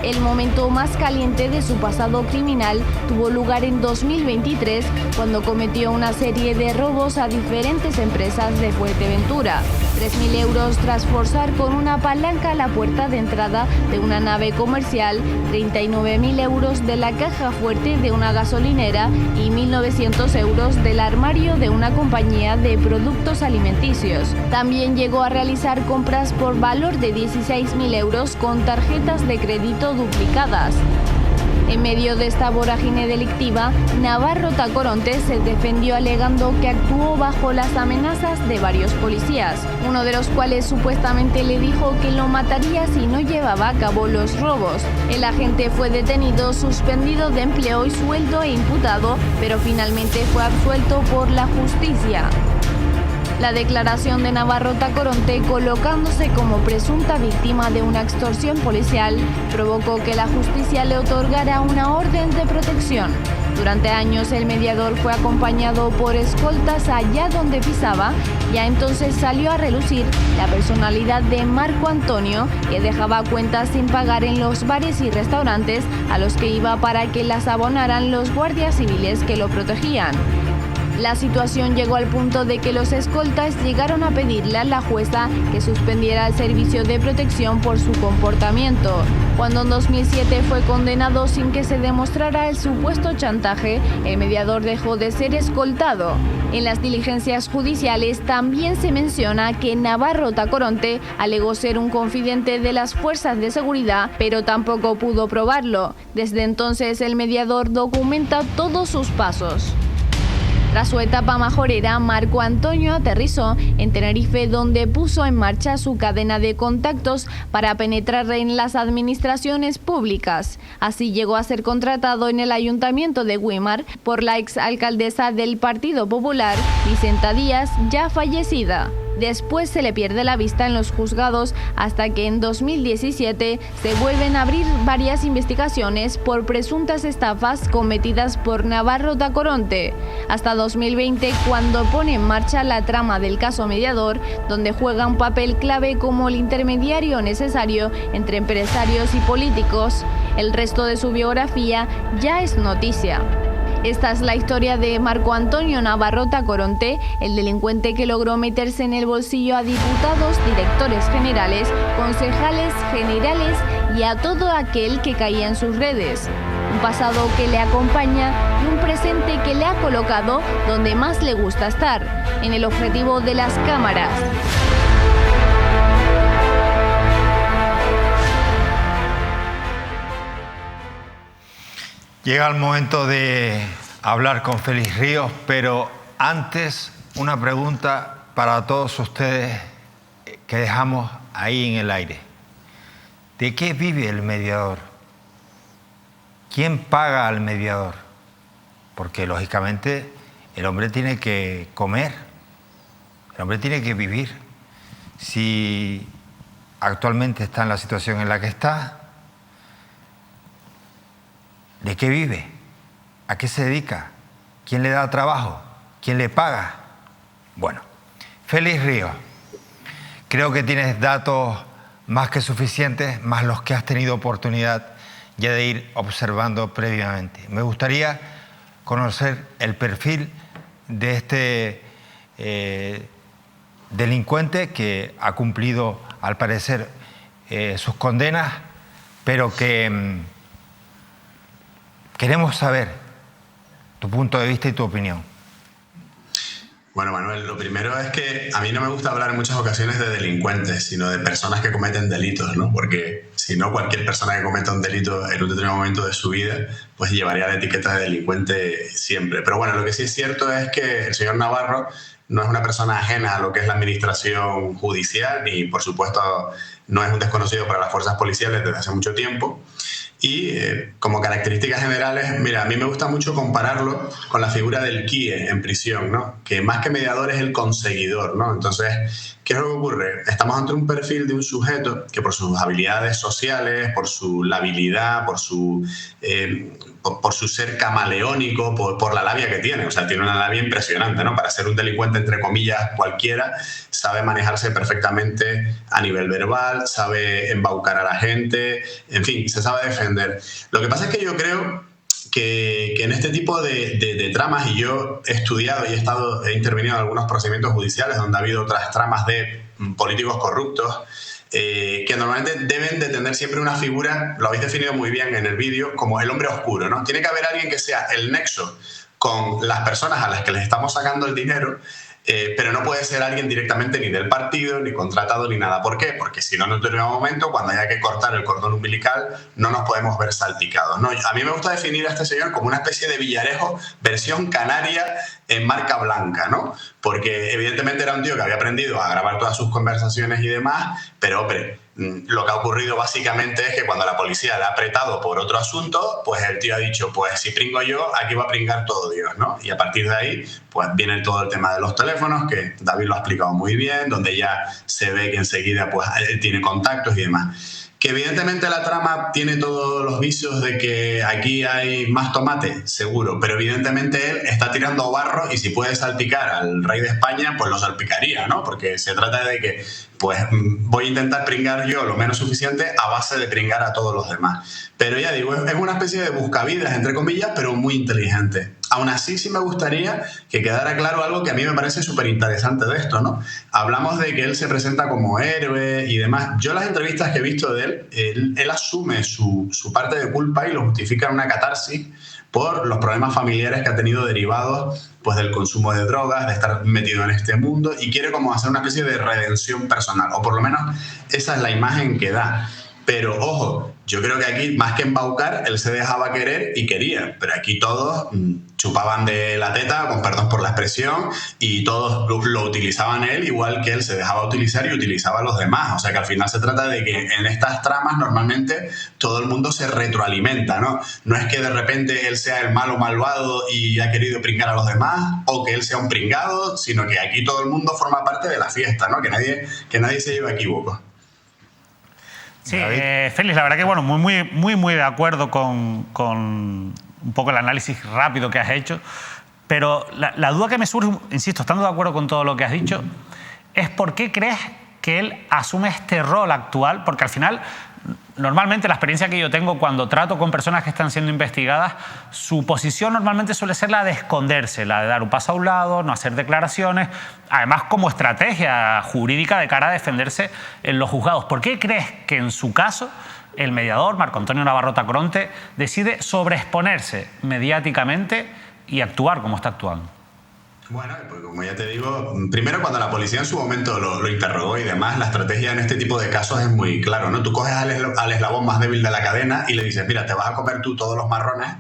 El momento más caliente de su pasado criminal tuvo lugar en 2023, cuando cometió una serie de robos a diferentes empresas de Fuerteventura. 3.000 euros tras forzar con una palanca la puerta de entrada de una nave comercial, 39.000 euros de la caja fuerte de una gasolinera y 1.900 euros del armario de una compañía de productos alimenticios. También llegó a realizar compras por valor de 16.000 euros con tarjetas de crédito duplicadas. En medio de esta vorágine delictiva, Navarro Tacoronte se defendió alegando que actuó bajo las amenazas de varios policías, uno de los cuales supuestamente le dijo que lo mataría si no llevaba a cabo los robos. El agente fue detenido, suspendido de empleo y sueldo e imputado, pero finalmente fue absuelto por la justicia. La declaración de Navarro Tacoronte, colocándose como presunta víctima de una extorsión policial, provocó que la justicia le otorgara una orden de protección. Durante años el mediador fue acompañado por escoltas allá donde pisaba. Ya entonces salió a relucir la personalidad de Marco Antonio, que dejaba cuentas sin pagar en los bares y restaurantes a los que iba para que las abonaran los guardias civiles que lo protegían. La situación llegó al punto de que los escoltas llegaron a pedirle a la jueza que suspendiera el servicio de protección por su comportamiento. Cuando en 2007 fue condenado sin que se demostrara el supuesto chantaje, el mediador dejó de ser escoltado. En las diligencias judiciales también se menciona que Navarro Tacoronte alegó ser un confidente de las fuerzas de seguridad, pero tampoco pudo probarlo. Desde entonces el mediador documenta todos sus pasos. Tras su etapa majorera, Marco Antonio aterrizó en Tenerife, donde puso en marcha su cadena de contactos para penetrar en las administraciones públicas. Así llegó a ser contratado en el Ayuntamiento de Güímar por la exalcaldesa del Partido Popular, Vicenta Díaz, ya fallecida. Después se le pierde la vista en los juzgados hasta que en 2017 se vuelven a abrir varias investigaciones por presuntas estafas cometidas por Navarro Tacoronte. Hasta 2020, cuando pone en marcha la trama del caso Mediador, donde juega un papel clave como el intermediario necesario entre empresarios y políticos. El resto de su biografía ya es noticia. Esta es la historia de Marco Antonio Navarro Tacoronte, el delincuente que logró meterse en el bolsillo a diputados, directores generales, concejales generales y a todo aquel que caía en sus redes. Un pasado que le acompaña y un presente que le ha colocado donde más le gusta estar, en el objetivo de las cámaras. Llega el momento de hablar con Félix Ríos, pero antes una pregunta para todos ustedes que dejamos ahí en el aire. ¿De qué vive el mediador? ¿Quién paga al mediador? Porque lógicamente el hombre tiene que comer, el hombre tiene que vivir. Si actualmente está en la situación en la que está, ¿de qué vive? ¿A qué se dedica? ¿Quién le da trabajo? ¿Quién le paga? Bueno, Félix Ríos, creo que tienes datos más que suficientes, más los que has tenido oportunidad ya de ir observando previamente. Me gustaría conocer el perfil de este delincuente que ha cumplido, al parecer, sus condenas, pero que queremos saber tu punto de vista y tu opinión. Bueno, Manuel, lo primero es que a mí no me gusta hablar en muchas ocasiones de delincuentes, sino de personas que cometen delitos, ¿no? Porque si no, cualquier persona que cometa un delito en un determinado momento de su vida, pues llevaría la etiqueta de delincuente siempre. Pero bueno, lo que sí es cierto es que el señor Navarro no es una persona ajena a lo que es la administración judicial, ni por supuesto no es un desconocido para las fuerzas policiales desde hace mucho tiempo. Y como características generales, mira, a mí me gusta mucho compararlo con la figura del KIE en prisión, ¿no? Que más que mediador es el conseguidor, ¿no? Entonces, ¿qué es lo que ocurre? Estamos ante un perfil de un sujeto que por sus habilidades sociales, por su labilidad, por su ser camaleónico, por la labia que tiene. O sea, tiene una labia impresionante, ¿no? Para ser un delincuente, entre comillas, cualquiera, sabe manejarse perfectamente a nivel verbal, sabe embaucar a la gente, en fin, se sabe defender. Lo que pasa es que yo creo que en este tipo de tramas, y yo he estudiado y he intervenido en algunos procedimientos judiciales donde ha habido otras tramas de políticos corruptos, que normalmente deben de tener siempre una figura, lo habéis definido muy bien en el vídeo, como el hombre oscuro, ¿no? Tiene que haber alguien que sea el nexo con las personas a las que les estamos sacando el dinero, pero no puede ser alguien directamente ni del partido, ni contratado, ni nada. ¿Por qué? Porque si no, en un determinado momento, cuando haya que cortar el cordón umbilical, no nos podemos ver salpicados, ¿no? A mí me gusta definir a este señor como una especie de Villarejo versión canaria en marca blanca, ¿no? Porque evidentemente era un tío que había aprendido a grabar todas sus conversaciones y demás, pero hombre, lo que ha ocurrido básicamente es que cuando la policía le ha apretado por otro asunto, pues el tío ha dicho, pues si pringo yo, aquí va a pringar todo Dios, ¿no? Y a partir de ahí, pues viene todo el tema de los teléfonos, que David lo ha explicado muy bien, donde ya se ve que enseguida pues él tiene contactos y demás. Que evidentemente la trama tiene todos los vicios de que aquí hay más tomate, seguro, pero evidentemente él está tirando barro y si puede salpicar al rey de España, pues lo salpicaría, ¿no? Porque se trata de que, pues voy a intentar pringar yo lo menos suficiente a base de pringar a todos los demás. Pero ya digo, es una especie de buscavidas, entre comillas, pero muy inteligente. Aún así, sí me gustaría que quedara claro algo que a mí me parece súper interesante de esto, ¿no? Hablamos de que él se presenta como héroe y demás. Yo las entrevistas que he visto de él asume su parte de culpa y lo justifica en una catarsis por los problemas familiares que ha tenido derivados pues, del consumo de drogas, de estar metido en este mundo y quiere como hacer una especie de redención personal, o por lo menos esa es la imagen que da. Pero, ojo, yo creo que aquí, más que embaucar, él se dejaba querer y quería. Pero aquí todos chupaban de la teta, con perdón por la expresión, y todos lo utilizaban él, igual que él se dejaba utilizar y utilizaba a los demás. O sea que al final se trata de que en estas tramas normalmente todo el mundo se retroalimenta, ¿no? No es que de repente él sea el malo malvado y ha querido pringar a los demás, o que él sea un pringado, sino que aquí todo el mundo forma parte de la fiesta, ¿no? Que nadie se lleve equívoco. Sí, Félix, la verdad que bueno, muy de acuerdo con un poco el análisis rápido que has hecho, pero la duda que me surge, insisto, estando de acuerdo con todo lo que has dicho, es por qué crees que él asume este rol actual, porque al final, normalmente la experiencia que yo tengo cuando trato con personas que están siendo investigadas, su posición normalmente suele ser la de esconderse, la de dar un paso a un lado, no hacer declaraciones, además como estrategia jurídica de cara a defenderse en los juzgados. ¿Por qué crees que en su caso el mediador, Marco Antonio Navarro Tacoronte, decide sobreexponerse mediáticamente y actuar como está actuando? Bueno, pues como ya te digo, primero cuando la policía en su momento lo interrogó y demás, la estrategia en este tipo de casos es muy claro, ¿no? Tú coges al eslabón más débil de la cadena y le dices, mira, te vas a comer tú todos los marrones,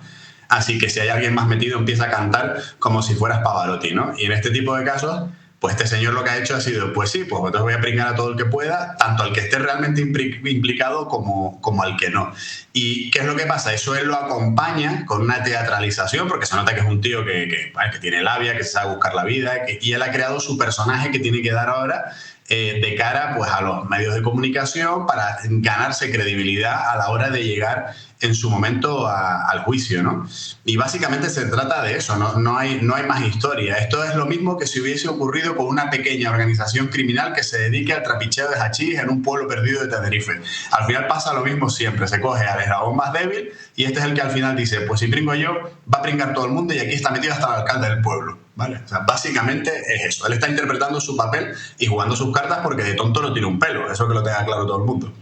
así que si hay alguien más metido empieza a cantar como si fueras Pavarotti, ¿no? Y en este tipo de casos, pues este señor lo que ha hecho ha sido, pues sí, pues entonces voy a pringar a todo el que pueda, tanto al que esté realmente implicado como al que no. ¿Y qué es lo que pasa? Eso él lo acompaña con una teatralización, porque se nota que es un tío que tiene labia, que se sabe buscar la vida, y él ha creado su personaje que tiene que dar ahora de cara pues, a los medios de comunicación para ganarse credibilidad a la hora de llegar en su momento al juicio, ¿no? Y básicamente se trata de eso, no hay más historia. Esto es lo mismo que si hubiese ocurrido con una pequeña organización criminal que se dedique al trapicheo de hachís en un pueblo perdido de Tenerife. Al final pasa lo mismo siempre, se coge al eslabón más débil y este es el que al final dice, pues si pringo yo, va a pringar todo el mundo y aquí está metido hasta el alcalde del pueblo, ¿vale? O sea, básicamente es eso. Él está interpretando su papel y jugando sus cartas porque de tonto no tiene un pelo, eso que lo tenga claro todo el mundo.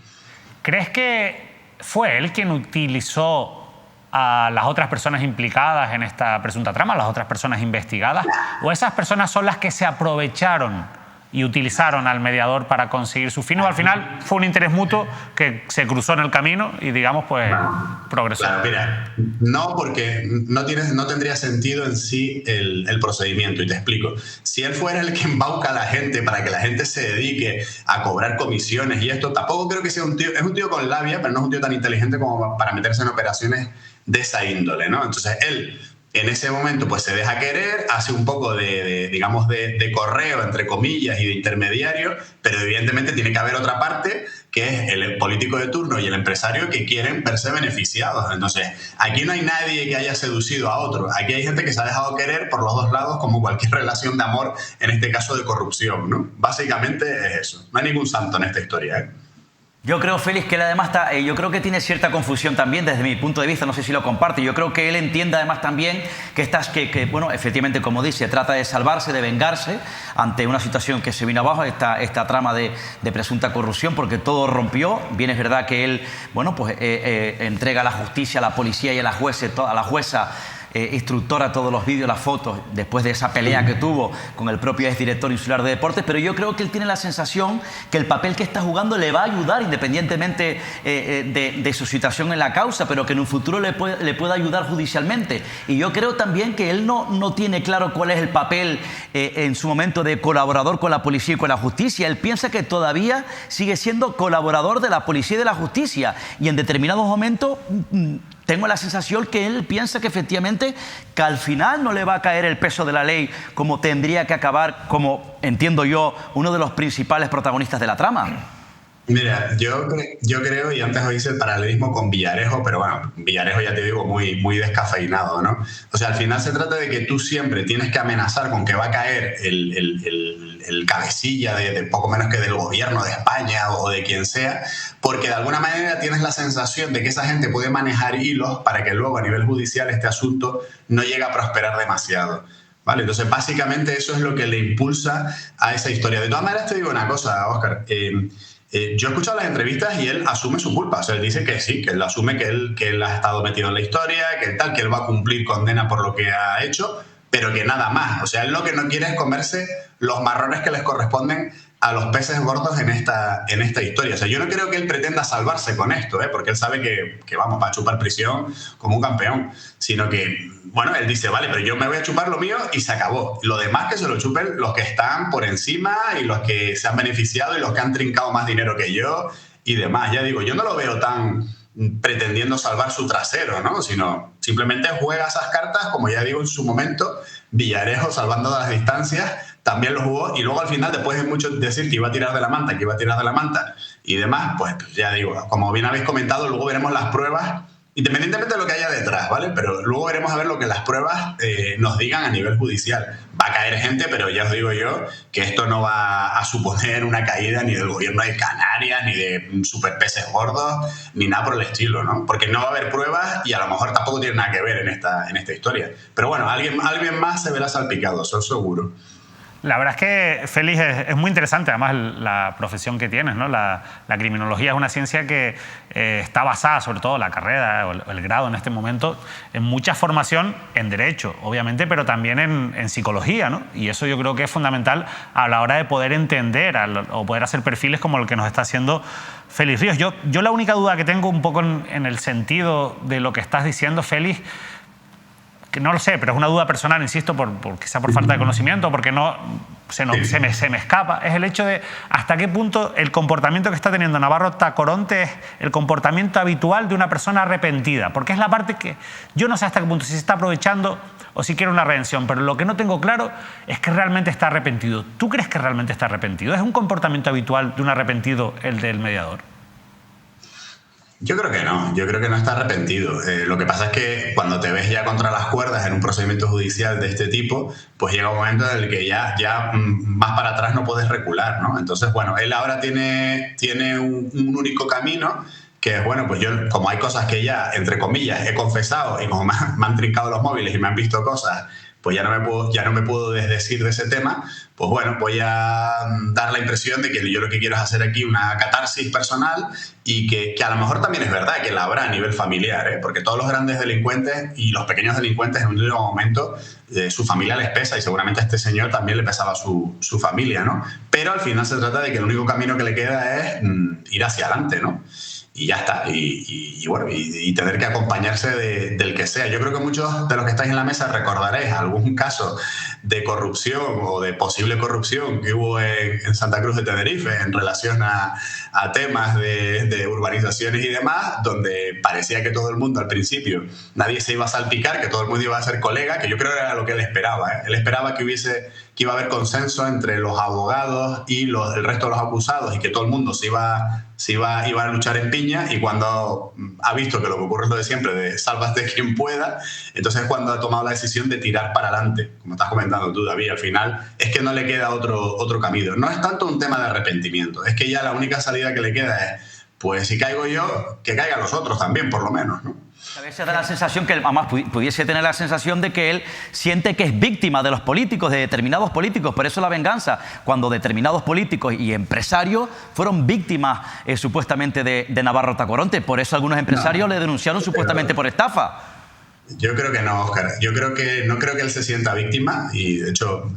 ¿Crees que fue él quien utilizó a las otras personas implicadas en esta presunta trama, las otras personas investigadas, o esas personas son las que se aprovecharon y utilizaron al mediador para conseguir su fin, o al final fue un interés mutuo que se cruzó en el camino y, digamos, pues progresó? Claro, mira, no, porque no tendría sentido en sí el procedimiento, y te explico. Si él fuera el que embauca a la gente para que la gente se dedique a cobrar comisiones y esto, tampoco creo que sea un tío, es un tío con labia, pero no es un tío tan inteligente como para meterse en operaciones de esa índole, ¿no? Entonces él, en ese momento, pues se deja querer, hace un poco digamos, de correo, entre comillas, y de intermediario, pero evidentemente tiene que haber otra parte, que es el político de turno y el empresario, que quieren verse beneficiados. Entonces, aquí no hay nadie que haya seducido a otro. Aquí hay gente que se ha dejado querer por los dos lados, como cualquier relación de amor, en este caso de corrupción, ¿no? Básicamente es eso. No hay ningún santo en esta historia, ¿eh? Yo creo, Félix, que él además yo creo que tiene cierta confusión también desde mi punto de vista, no sé si lo comparte. Yo creo que él entiende además también que bueno, efectivamente, como dice, trata de salvarse, de vengarse ante una situación que se vino abajo, esta trama de presunta corrupción, porque todo rompió. Bien es verdad que él, bueno, pues entrega a la justicia, a la policía y a la jueza instructora todos los vídeos, las fotos, después de esa pelea que tuvo con el propio exdirector insular de deportes, pero yo creo que él tiene la sensación que el papel que está jugando le va a ayudar independientemente de su situación en la causa, pero que en un futuro le puede ayudar judicialmente. Y yo creo también que él no tiene claro cuál es el papel en su momento de colaborador con la policía y con la justicia. Él piensa que todavía sigue siendo colaborador de la policía y de la justicia, y en determinados momentos tengo la sensación que él piensa que efectivamente que al final no le va a caer el peso de la ley como tendría que acabar, como entiendo yo, uno de los principales protagonistas de la trama. Mira, yo creo, y antes os hice el paralelismo con Villarejo, pero bueno, Villarejo ya te digo, muy descafeinado, ¿no? O sea, al final se trata de que tú siempre tienes que amenazar con que va a caer el cabecilla de poco menos que del gobierno de España o de quien sea, porque de alguna manera tienes la sensación de que esa gente puede manejar hilos para que luego a nivel judicial este asunto no llegue a prosperar demasiado. ¿Vale? Entonces, básicamente eso es lo que le impulsa a esa historia. De todas maneras, te digo una cosa, Óscar. Yo he escuchado las entrevistas y él asume su culpa. O sea, él dice que sí, que él asume que él ha estado metido en la historia, que él va a cumplir condena por lo que ha hecho, pero que nada más. O sea, él lo que no quiere es comerse los marrones que les corresponden a los peces gordos en esta historia. O sea, yo no creo que él pretenda salvarse con esto, porque él sabe que vamos, va a chupar prisión como un campeón, sino que, bueno, él dice, vale, pero yo me voy a chupar lo mío y se acabó. Lo demás que se lo chupen los que están por encima y los que se han beneficiado y los que han trincado más dinero que yo y demás. Ya digo, yo no lo veo tan pretendiendo salvar su trasero, ¿no? Sino simplemente juega esas cartas, como ya digo en su momento, Villarejo, salvando las distancias, también lo jugó, y luego al final, después de mucho decir que iba a tirar de la manta, y demás, pues ya digo, como bien habéis comentado, luego veremos las pruebas, independientemente de lo que haya detrás, ¿vale? Pero luego veremos a ver lo que las pruebas nos digan a nivel judicial. Va a caer gente, pero ya os digo yo que esto no va a suponer una caída ni del gobierno de Canarias, ni de super peces gordos, ni nada por el estilo, ¿no? Porque no va a haber pruebas y a lo mejor tampoco tiene nada que ver en esta historia. Pero bueno, alguien más se verá salpicado, eso seguro. La verdad es que, Félix, es muy interesante además la profesión que tienes, ¿no? La criminología es una ciencia que está basada, sobre todo la carrera o el grado en este momento, en mucha formación en derecho, obviamente, pero también en psicología, ¿no? Y eso yo creo que es fundamental a la hora de poder entender o poder hacer perfiles como el que nos está haciendo Félix Ríos. Yo la única duda que tengo un poco en el sentido de lo que estás diciendo, Félix, que no lo sé, pero es una duda personal, insisto, quizá por falta de conocimiento, porque se me escapa, es el hecho de hasta qué punto el comportamiento que está teniendo Navarro Tacoronte es el comportamiento habitual de una persona arrepentida, porque es la parte que yo no sé hasta qué punto si se está aprovechando o si quiere una redención, pero lo que no tengo claro es que realmente está arrepentido. ¿Tú crees que realmente está arrepentido? ¿Es un comportamiento habitual de un arrepentido el del mediador? Yo creo que no está arrepentido. Lo que pasa es que cuando te ves ya contra las cuerdas en un procedimiento judicial de este tipo, pues llega un momento en el que ya más para atrás no puedes recular, ¿no? Entonces, bueno, él ahora tiene un único camino, que es, bueno, pues yo, como hay cosas que ya, entre comillas, he confesado y como me han trincado los móviles y me han visto cosas, pues ya no me puedo desdecir de ese tema, pues bueno, voy a dar la impresión de que yo lo que quiero es hacer aquí una catarsis personal y que a lo mejor también es verdad que la habrá a nivel familiar, ¿eh? Porque todos los grandes delincuentes y los pequeños delincuentes en un último momento su familia les pesa y seguramente a este señor también le pesaba su familia, ¿no? Pero al final se trata de que el único camino que le queda es ir hacia adelante, ¿no? Y ya está, y bueno, y tener que acompañarse del que sea. Yo creo que muchos de los que estáis en la mesa recordaréis algún caso de corrupción o de posible corrupción que hubo en Santa Cruz de Tenerife en relación a temas de urbanizaciones y demás, donde parecía que todo el mundo al principio, nadie se iba a salpicar, que todo el mundo iba a ser colega, que yo creo que era lo que él esperaba, ¿eh? Él esperaba que iba a haber consenso entre los abogados y el resto de los acusados y que todo el mundo se iba a luchar en piña, y cuando ha visto que lo que ocurre es lo de siempre, de sálvate quien pueda, entonces es cuando ha tomado la decisión de tirar para adelante, como estás comentando tú, David. Al final es que no le queda otro camino. No es tanto un tema de arrepentimiento, es que ya la única salida que le queda es, pues si caigo yo, que caigan los otros también, por lo menos, ¿no? A veces da la sensación que, además, pudiese tener la sensación de que él siente que es víctima de los políticos, de determinados políticos. Por eso la venganza, cuando determinados políticos y empresarios fueron víctimas supuestamente de Navarro Tacoronte. Por eso algunos empresarios le denunciaron supuestamente por estafa. Yo creo que no, Óscar. No creo que él se sienta víctima, y de hecho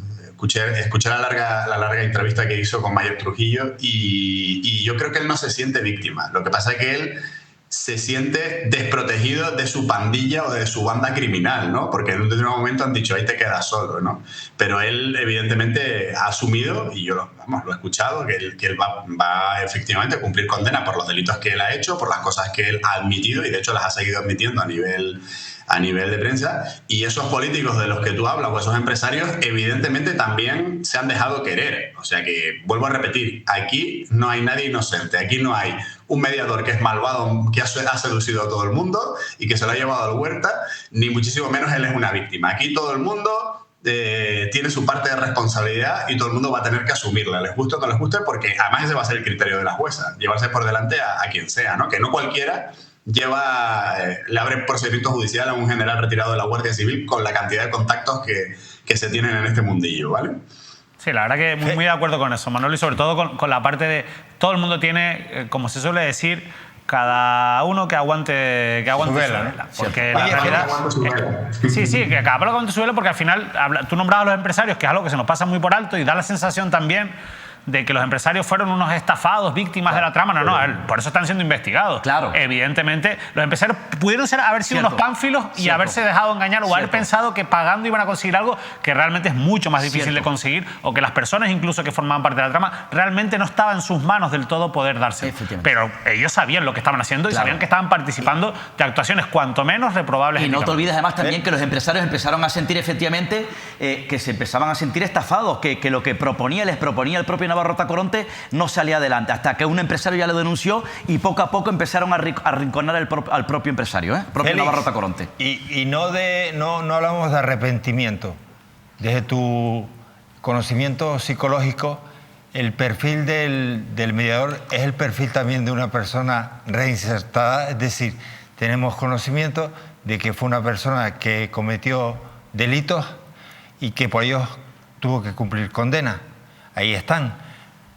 escuché la larga entrevista que hizo con Mayer Trujillo y yo creo que él no se siente víctima. Lo que pasa es que él se siente desprotegido de su pandilla o de su banda criminal, ¿no? Porque en un determinado momento han dicho, ahí te quedas solo, ¿no? Pero él evidentemente ha asumido, y yo lo he escuchado, que él va efectivamente a cumplir condena por los delitos que él ha hecho, por las cosas que él ha admitido, y de hecho las ha seguido admitiendo a nivel de prensa. Y esos políticos de los que tú hablas, o esos empresarios, evidentemente también se han dejado querer. O sea que, vuelvo a repetir, aquí no hay nadie inocente, aquí no hay un mediador que es malvado, que ha seducido a todo el mundo y que se lo ha llevado al Huerta, ni muchísimo menos él es una víctima. Aquí todo el mundo tiene su parte de responsabilidad y todo el mundo va a tener que asumirla, les guste o no les guste, porque además ese va a ser el criterio de la jueza, llevarse por delante a quien sea, ¿no? Que no cualquiera le abre procedimiento judicial a un general retirado de la Guardia Civil con la cantidad de contactos que se tienen en este mundillo, ¿vale? Sí, la verdad que muy de acuerdo con eso, Manolo, y sobre todo con la parte de todo el mundo tiene, como se suele decir, cada uno que aguante su vela. Porque la realidad... Sí, que cada uno aguante su vela, porque al final tú nombrabas a los empresarios, que es algo que se nos pasa muy por alto, y da la sensación también de que los empresarios fueron unos estafados, víctimas de la trama. No, por eso están siendo investigados. Claro. Evidentemente, los empresarios pudieron haber sido unos pánfilos y haberse dejado engañar o haber pensado que pagando iban a conseguir algo que realmente es mucho más difícil de conseguir, o que las personas incluso que formaban parte de la trama realmente no estaba en sus manos del todo poder darse. Pero ellos sabían lo que estaban haciendo y sabían que estaban participando de actuaciones cuanto menos reprobables. Y no te olvides además también que los empresarios empezaron a sentir efectivamente que se empezaban a sentir estafados, que lo que les proponía el propio Navarro Tacoronte no salía adelante, hasta que un empresario ya lo denunció y poco a poco empezaron a arrinconar al propio empresario, propio Félix, Navarro Tacoronte. Y no hablamos de arrepentimiento. Desde tu conocimiento psicológico, el perfil del mediador es el perfil también de una persona reinsertada, es decir, tenemos conocimiento de que fue una persona que cometió delitos y que por ellos tuvo que cumplir condena. Ahí están.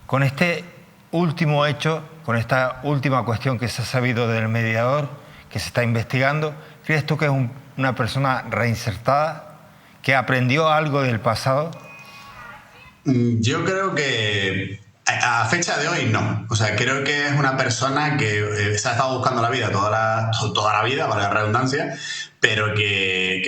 Con este último hecho, con esta última cuestión que se ha sabido del mediador, que se está investigando, ¿crees tú que es una persona reinsertada, que aprendió algo del pasado? Yo creo que a fecha de hoy no. O sea, creo que es una persona que se ha estado buscando la vida toda la vida, valga la redundancia, pero que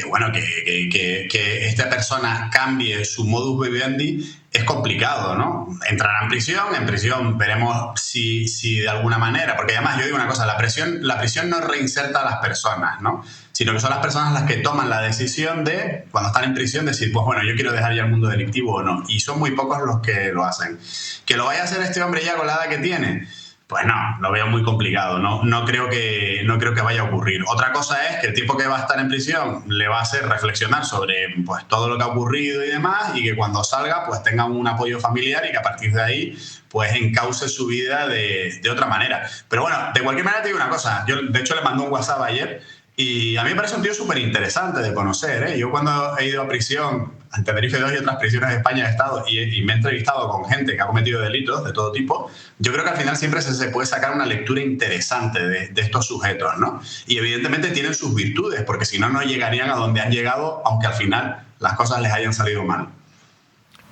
esta persona cambie su modus vivendi es complicado, ¿no? Entrará en prisión veremos si de alguna manera, porque además yo digo una cosa, la prisión no reinserta a las personas, ¿no? Sino que son las personas las que toman la decisión de, cuando están en prisión, decir, pues bueno, yo quiero dejar ya el mundo delictivo o no. Y son muy pocos los que lo hacen. ¿Que lo vaya a hacer este hombre ya con la edad que tiene? Pues no, lo veo muy complicado, no creo que vaya a ocurrir. Otra cosa es que el tiempo que va a estar en prisión le va a hacer reflexionar sobre pues, todo lo que ha ocurrido y demás, y que cuando salga pues tenga un apoyo familiar y que a partir de ahí pues encauce su vida de otra manera. Pero bueno, de cualquier manera te digo una cosa, yo de hecho le mandé un WhatsApp ayer Y a mí me parece un tío súper interesante de conocer, ¿eh? Yo cuando he ido a prisión, en Tenerife 2 y otras prisiones de España he estado y me he entrevistado con gente que ha cometido delitos de todo tipo, yo creo que al final siempre se puede sacar una lectura interesante de estos sujetos, ¿no? Y evidentemente tienen sus virtudes, porque si no, no llegarían a donde han llegado, aunque al final las cosas les hayan salido mal.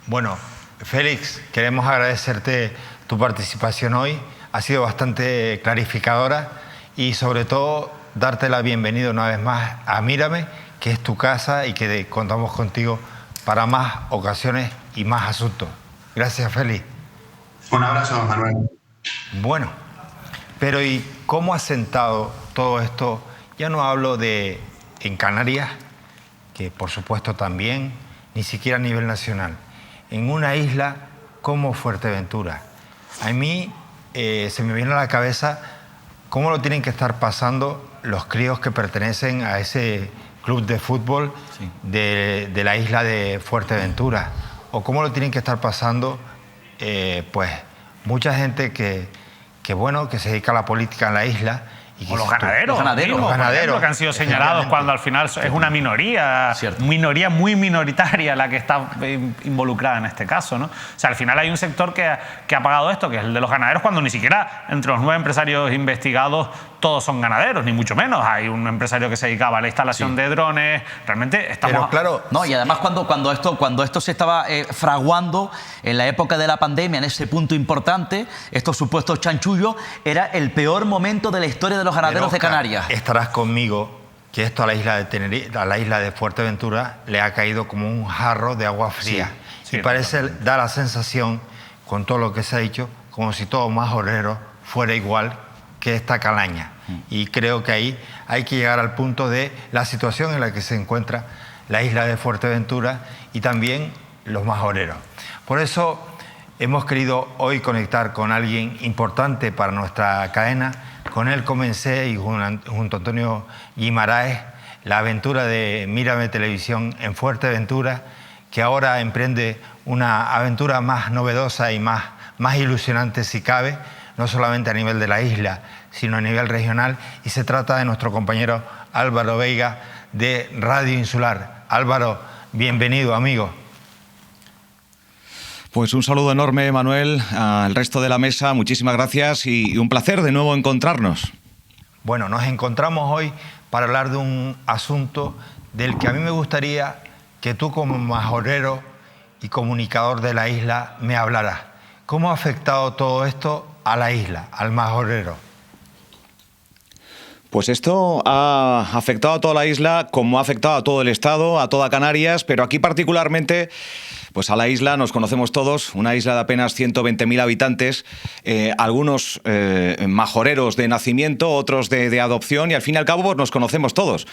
Bueno, Félix, queremos agradecerte tu participación hoy. Ha sido bastante clarificadora y sobre todo darte la bienvenida una vez más a Mírame, que es tu casa y que contamos contigo para más ocasiones y más asuntos. Gracias, Félix. Un abrazo, Manuel. Bueno, pero ¿y cómo ha sentado todo esto? Ya no hablo de en Canarias, que por supuesto también, ni siquiera a nivel nacional. En una isla como Fuerteventura. A mí se me viene a la cabeza cómo lo tienen que estar pasando los críos que pertenecen a ese club de fútbol de la isla de Fuerteventura, o cómo lo tienen que estar pasando pues mucha gente que se dedica a la política en la isla. O los ganaderos, que han sido señalados cuando al final es una minoría muy minoritaria la que está involucrada en este caso, ¿no? O sea, al final hay un sector que ha pagado esto, que es el de los ganaderos, cuando ni siquiera entre los 9 empresarios investigados todos son ganaderos, ni mucho menos. Hay un empresario que se dedicaba a la instalación de drones. Realmente estamos... Pero claro... No, y además cuando esto se estaba fraguando en la época de la pandemia, en ese punto importante, estos supuestos chanchullos, era el peor momento de la historia de los ganaderos de Canarias. Estarás conmigo que esto a la isla de Tenerife, a la isla de Fuerteventura, le ha caído como un jarro de agua fría. Y da la sensación, con todo lo que se ha dicho, como si todo Majorero fuera igual que esta calaña. Y creo que ahí hay que llegar al punto de la situación en la que se encuentra la isla de Fuerteventura y también los majoreros. Por eso hemos querido hoy conectar con alguien importante para nuestra cadena. Con él comencé, y junto a Antonio Guimaraes, la aventura de Mírame Televisión en Fuerteventura, que ahora emprende una aventura más novedosa y más ilusionante si cabe, no solamente a nivel de la isla, sino a nivel regional, y se trata de nuestro compañero Álvaro Veiga de Radio Insular. Álvaro, bienvenido, amigo. Pues un saludo enorme, Manuel, al resto de la mesa, muchísimas gracias y un placer de nuevo encontrarnos. Bueno, nos encontramos hoy para hablar de un asunto del que a mí me gustaría que tú, como majorero y comunicador de la isla, me hablaras. ¿Cómo ha afectado todo esto a la isla, al majorero? Pues esto ha afectado a toda la isla, como ha afectado a todo el Estado, a toda Canarias, pero aquí particularmente... Pues a la isla nos conocemos todos, una isla de apenas 120.000 habitantes, algunos majoreros de nacimiento, otros de adopción, y al fin y al cabo pues nos conocemos todos.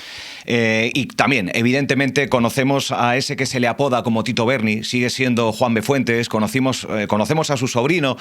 Y también, evidentemente, conocemos a ese que se le apoda como Tito Berni, sigue siendo Juan B. Fuentes, conocemos a su sobrino,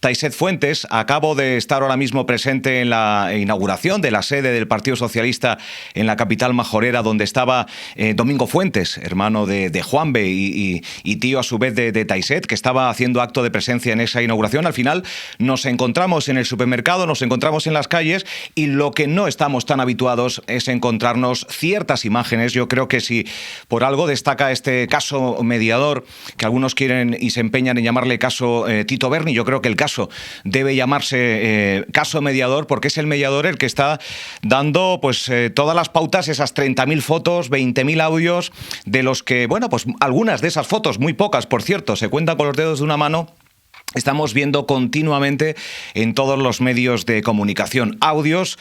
Taiset Fuentes. Acabo de estar ahora mismo presente en la inauguración de la sede del Partido Socialista en la capital majorera, donde estaba Domingo Fuentes, hermano de Juan B. y tío a su vez de Taiset, que estaba haciendo acto de presencia en esa inauguración. Al final nos encontramos en el supermercado, nos encontramos en las calles, y lo que no estamos tan habituados es encontrarnos ciertas imágenes. Yo creo que si por algo destaca este caso mediador, que algunos quieren y se empeñan en llamarle caso Tito Berni, yo creo que el caso debe llamarse caso mediador, porque es el mediador el que está dando pues todas las pautas, esas 30.000 fotos, 20.000 audios, de los que, bueno, pues algunas de esas fotos, muy pocas, por cierto, se cuentan con los dedos de una mano, estamos viendo continuamente en todos los medios de comunicación. Audios,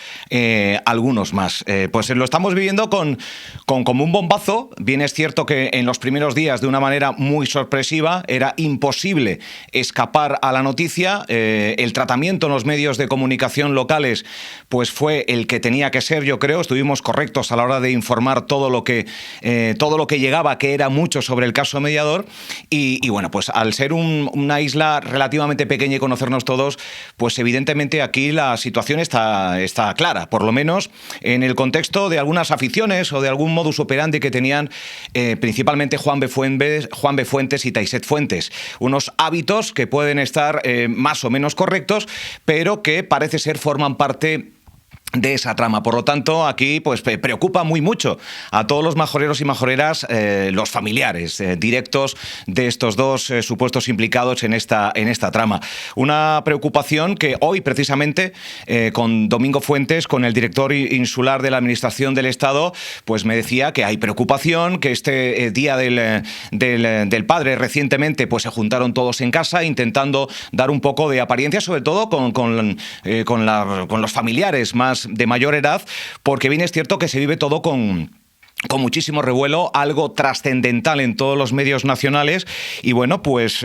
algunos más. Pues lo estamos viviendo con como un bombazo. Bien es cierto que en los primeros días, de una manera muy sorpresiva, era imposible escapar a la noticia. El tratamiento en los medios de comunicación locales pues fue el que tenía que ser, yo creo. Estuvimos correctos a la hora de informar todo lo que llegaba, que era mucho sobre el caso mediador. Y bueno, pues al ser una isla relativamente pequeña y conocernos todos, pues evidentemente aquí la situación está clara, por lo menos en el contexto de algunas aficiones o de algún modus operandi que tenían principalmente Juan B. Fuentes y Taiset Fuentes. Unos hábitos que pueden estar más o menos correctos, pero que parece ser forman parte de esa trama. Por lo tanto, aquí pues preocupa mucho a todos los majoreros y majoreras, los familiares directos de estos dos supuestos implicados en esta trama. Una preocupación que hoy, precisamente, con Domingo Fuentes, con el director insular de la Administración del Estado, pues me decía que hay preocupación, que este día del padre recientemente pues se juntaron todos en casa intentando dar un poco de apariencia, sobre todo con los familiares más de mayor edad, porque bien es cierto que se vive todo con muchísimo revuelo, algo trascendental en todos los medios nacionales y bueno, pues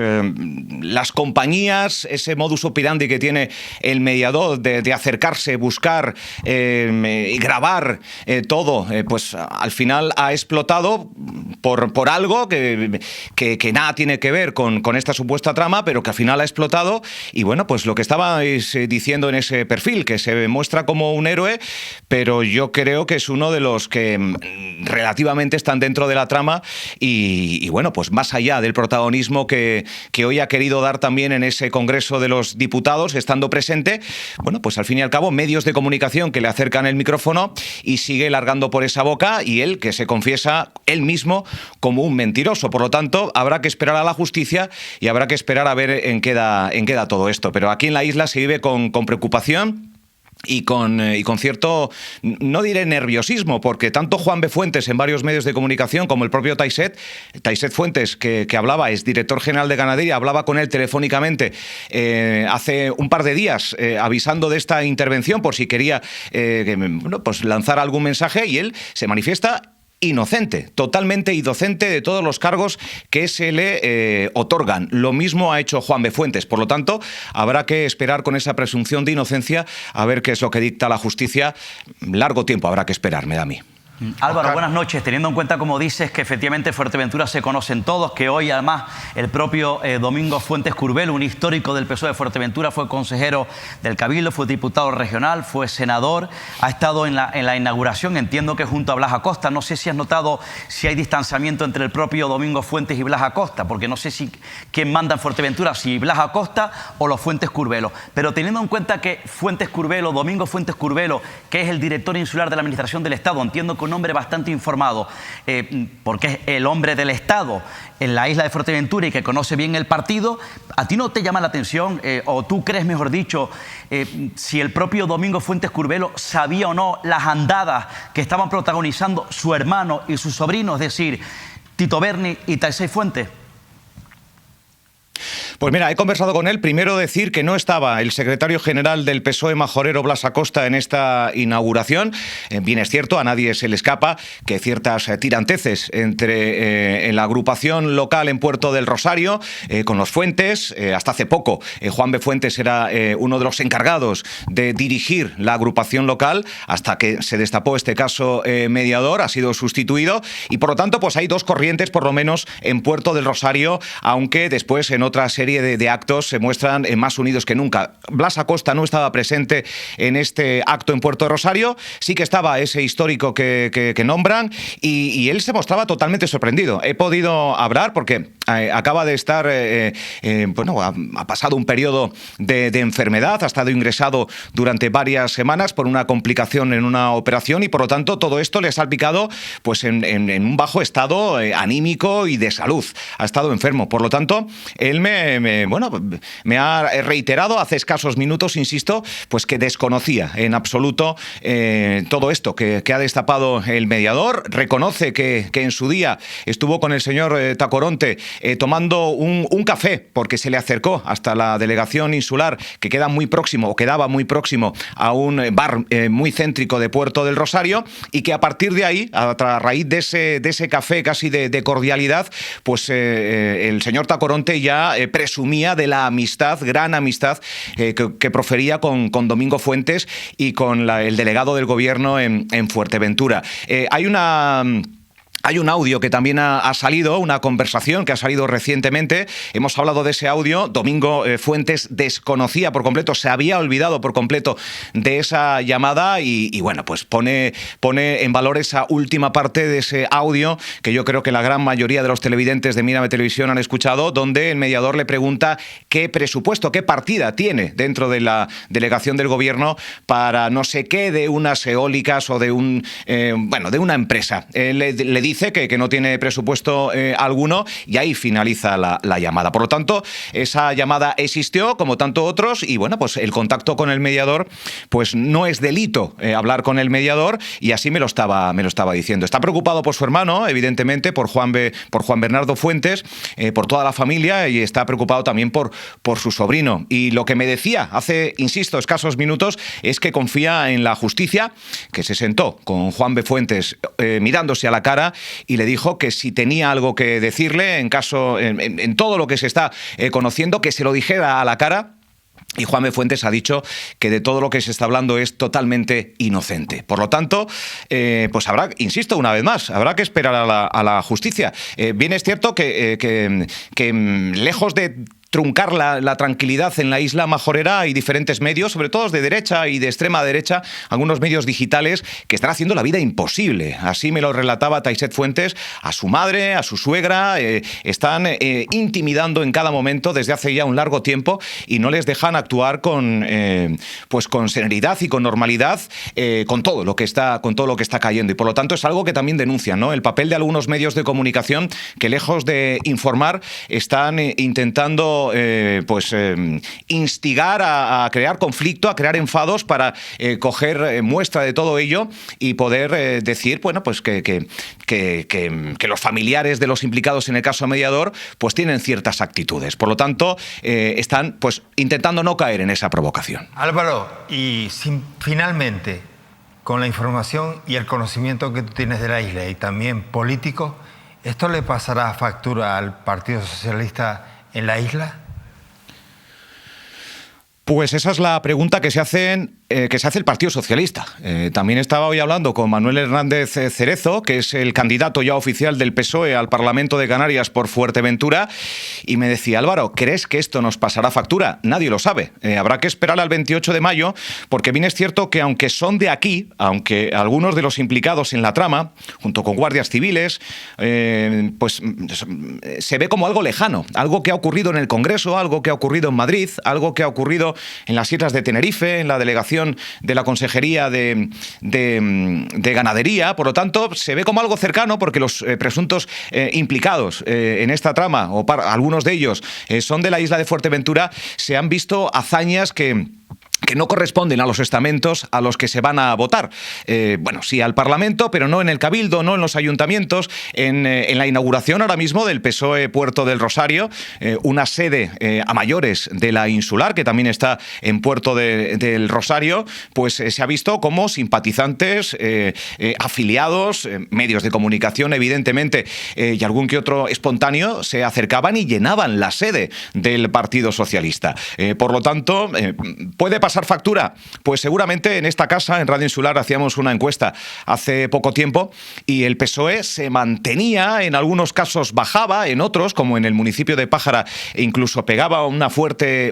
las compañías, ese modus operandi que tiene el mediador de acercarse, buscar y grabar todo, pues al final ha explotado por algo que nada tiene que ver con esta supuesta trama, pero que al final ha explotado y bueno, pues lo que estabais diciendo en ese perfil, que se muestra como un héroe, pero yo creo que es uno de los que relativamente están dentro de la trama y bueno, pues más allá del protagonismo que hoy ha querido dar también en ese Congreso de los Diputados, estando presente, bueno, pues al fin y al cabo medios de comunicación que le acercan el micrófono y sigue largando por esa boca y él que se confiesa él mismo como un mentiroso. Por lo tanto, habrá que esperar a la justicia y habrá que esperar a ver en qué da todo esto. Pero aquí en la isla se vive con preocupación y con cierto, no diré nerviosismo, porque tanto Juan B. Fuentes en varios medios de comunicación como el propio Taiset Fuentes, que hablaba, es director general de Ganadería, hablaba con él telefónicamente hace un par de días avisando de esta intervención por si quería pues lanzar algún mensaje y él se manifiesta inocente, totalmente inocente de todos los cargos que se le otorgan. Lo mismo ha hecho Juan B. Fuentes. Por lo tanto, habrá que esperar con esa presunción de inocencia a ver qué es lo que dicta la justicia. Largo tiempo habrá que esperar, me da a mí. Álvaro, buenas noches. Teniendo en cuenta, como dices, que efectivamente Fuerteventura se conocen todos, que hoy además el propio Domingo Fuentes Curbelo, un histórico del PSOE de Fuerteventura, fue consejero del Cabildo, fue diputado regional, fue senador, ha estado en la inauguración, entiendo que junto a Blas Acosta. No sé si has notado si hay distanciamiento entre el propio Domingo Fuentes y Blas Acosta, porque no sé si quién manda en Fuerteventura, si Blas Acosta o los Fuentes Curbelo. Pero teniendo en cuenta que Fuentes Curbelo, Domingo Fuentes Curbelo, que es el director insular de la Administración del Estado, entiendo que un hombre bastante informado, porque es el hombre del Estado en la isla de Fuerteventura y que conoce bien el partido, ¿a ti no te llama la atención, o tú crees, mejor dicho, si el propio Domingo Fuentes Curbelo sabía o no las andadas que estaban protagonizando su hermano y su sobrino, es decir, Tito Berni y Taiset Fuentes? Pues mira, he conversado con él. Primero decir que no estaba el secretario general del PSOE majorero, Blas Acosta, en esta inauguración. Bien es cierto, a nadie se le escapa que ciertas tiranteces entre en la agrupación local en Puerto del Rosario, con los Fuentes, hasta hace poco Juan B. Fuentes era uno de los encargados de dirigir la agrupación local, hasta que se destapó este caso mediador, ha sido sustituido, y por lo tanto pues hay dos corrientes por lo menos en Puerto del Rosario, aunque después en otra serie de actos se muestran más unidos que nunca. Blas Acosta no estaba presente en este acto en Puerto Rosario, sí que estaba ese histórico que nombran y él se mostraba totalmente sorprendido. He podido hablar porque acaba de estar, bueno, ha pasado un periodo de enfermedad, ha estado ingresado durante varias semanas por una complicación en una operación y por lo tanto todo esto le ha salpicado pues en un bajo estado anímico y de salud. Ha estado enfermo, por lo tanto él me ha reiterado hace escasos minutos, insisto, pues que desconocía en absoluto todo esto que ha destapado el mediador. Reconoce que en su día estuvo con el señor Tacoronte tomando un café, porque se le acercó hasta la delegación insular, que queda muy próximo, o quedaba muy próximo a un bar muy céntrico de Puerto del Rosario, y que a partir de ahí, a raíz de ese café casi de cordialidad, pues el señor Tacoronte ya presumía de la amistad, gran amistad que profería con Domingo Fuentes y con el delegado del gobierno en Fuerteventura. Hay Hay un audio que también ha salido, una conversación que ha salido recientemente. Hemos hablado de ese audio. Domingo Fuentes desconocía por completo, se había olvidado por completo de esa llamada y bueno, pues pone en valor esa última parte de ese audio que yo creo que la gran mayoría de los televidentes de Mírame Televisión han escuchado, donde el mediador le pregunta qué presupuesto, qué partida tiene dentro de la delegación del gobierno para no sé qué de unas eólicas o de de una empresa. Le dice que no tiene presupuesto alguno y ahí finaliza la llamada. Por lo tanto, esa llamada existió como tanto otros y bueno, pues el contacto con el mediador pues no es delito hablar con el mediador y así me lo estaba diciendo. Está preocupado por su hermano, evidentemente, por Juan Bernardo Fuentes, por toda la familia y está preocupado también por su sobrino. Y lo que me decía hace, insisto, escasos minutos es que confía en la justicia, que se sentó con Juan B. Fuentes mirándose a la cara y le dijo que si tenía algo que decirle en todo lo que se está conociendo, que se lo dijera a la cara. Y Juan B. Fuentes ha dicho que de todo lo que se está hablando es totalmente inocente. Por lo tanto, pues habrá, insisto una vez más, habrá que esperar a la justicia. Bien es cierto que lejos de truncar la tranquilidad en la isla majorera hay diferentes medios, sobre todo de derecha y de extrema derecha, algunos medios digitales que están haciendo la vida imposible. Así me lo relataba Taiset Fuentes a su madre, a su suegra, están intimidando en cada momento desde hace ya un largo tiempo y no les dejan actuar con serenidad y con normalidad con todo lo que está cayendo. Y por lo tanto es algo que también denuncian, ¿no? El papel de algunos medios de comunicación que lejos de informar están intentando instigar a crear conflicto, a crear enfados para coger muestra de todo ello y poder decir, bueno, pues que los familiares de los implicados en el caso mediador pues tienen ciertas actitudes. Por lo tanto, están pues intentando no caer en esa provocación. Álvaro, y finalmente, con la información y el conocimiento que tú tienes de la isla y también político, ¿esto le pasará factura al Partido Socialista en la isla? Pues esa es la pregunta que se hace el Partido Socialista. También estaba hoy hablando con Manuel Hernández Cerezo, que es el candidato ya oficial del PSOE al Parlamento de Canarias por Fuerteventura, y me decía, Álvaro, ¿crees que esto nos pasará factura? Nadie lo sabe. Habrá que esperar al 28 de mayo, porque bien es cierto que aunque son de aquí, aunque algunos de los implicados en la trama, junto con guardias civiles, pues se ve como algo lejano, algo que ha ocurrido en el Congreso, algo que ha ocurrido en Madrid, algo que ha ocurrido en las islas de Tenerife, en la delegación de la Consejería de Ganadería. Por lo tanto, se ve como algo cercano porque los presuntos implicados en esta trama, o algunos de ellos son de la isla de Fuerteventura, se han visto hazañas que no corresponden a los estamentos a los que se van a votar. Bueno, sí al Parlamento, pero no en el Cabildo, no en los ayuntamientos. En la inauguración ahora mismo del PSOE Puerto del Rosario, una sede a mayores de la Insular, que también está en Puerto del Rosario, pues se ha visto como simpatizantes, afiliados, medios de comunicación, evidentemente, y algún que otro espontáneo se acercaban y llenaban la sede del Partido Socialista. Por lo tanto, ¿puede pasar factura? Pues seguramente en esta casa, en Radio Insular, hacíamos una encuesta hace poco tiempo y el PSOE se mantenía, en algunos casos bajaba, en otros, como en el municipio de Pájara, e incluso pegaba una fuerte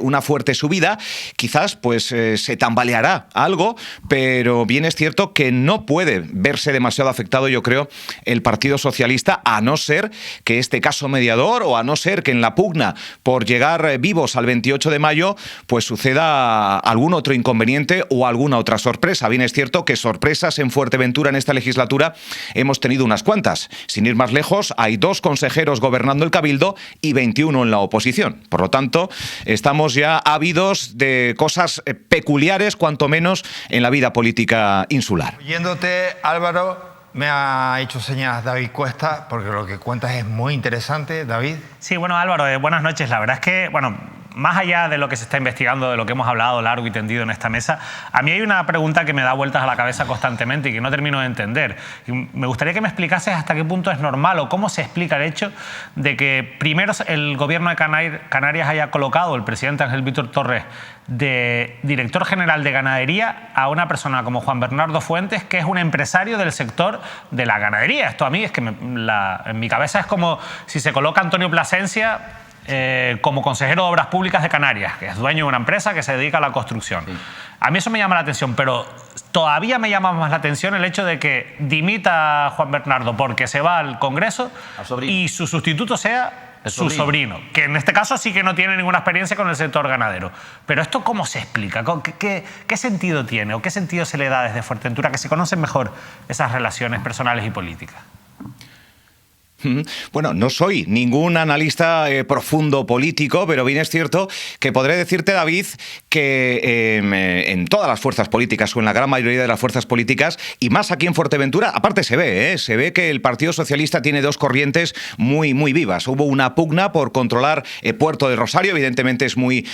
subida. Quizás pues se tambaleará algo, pero bien es cierto que no puede verse demasiado afectado, yo creo, el Partido Socialista, a no ser que este caso mediador o a no ser que en la pugna por llegar vivos al 28 de mayo pues suceda algún otro inconveniente o alguna otra sorpresa. Bien es cierto que sorpresas en Fuerteventura en esta legislatura hemos tenido unas cuantas. Sin ir más lejos, hay 2 consejeros gobernando el Cabildo y 21 en la oposición. Por lo tanto, estamos ya ávidos de cosas peculiares, cuanto menos, en la vida política insular. Oyéndote, Álvaro, me ha hecho señas David Cuesta, porque lo que cuentas es muy interesante. David. Sí, bueno, Álvaro, buenas noches. La verdad es que, bueno, más allá de lo que se está investigando, de lo que hemos hablado largo y tendido en esta mesa, a mí hay una pregunta que me da vueltas a la cabeza constantemente y que no termino de entender. Y me gustaría que me explicases hasta qué punto es normal o cómo se explica el hecho de que primero el gobierno de Canarias haya colocado el presidente Ángel Víctor Torres de director general de ganadería a una persona como Juan Bernardo Fuentes, que es un empresario del sector de la ganadería. Esto a mí es que en mi cabeza es como si se coloca Antonio Plasencia como consejero de Obras Públicas de Canarias, que es dueño de una empresa que se dedica a la construcción. Sí. A mí eso me llama la atención, pero todavía me llama más la atención el hecho de que dimita a Juan Bernardo porque se va al Congreso y su sustituto sea su sobrino, que en este caso sí que no tiene ninguna experiencia con el sector ganadero. Pero ¿esto cómo se explica? ¿Qué sentido tiene o qué sentido se le da desde Fuerteventura, que se conocen mejor esas relaciones personales y políticas? Bueno, no soy ningún analista profundo político, pero bien es cierto que podré decirte, David, que en todas las fuerzas políticas o en la gran mayoría de las fuerzas políticas, y más aquí en Fuerteventura, aparte se ve que el Partido Socialista tiene dos corrientes muy vivas. Hubo una pugna por controlar Puerto del Rosario, evidentemente es muy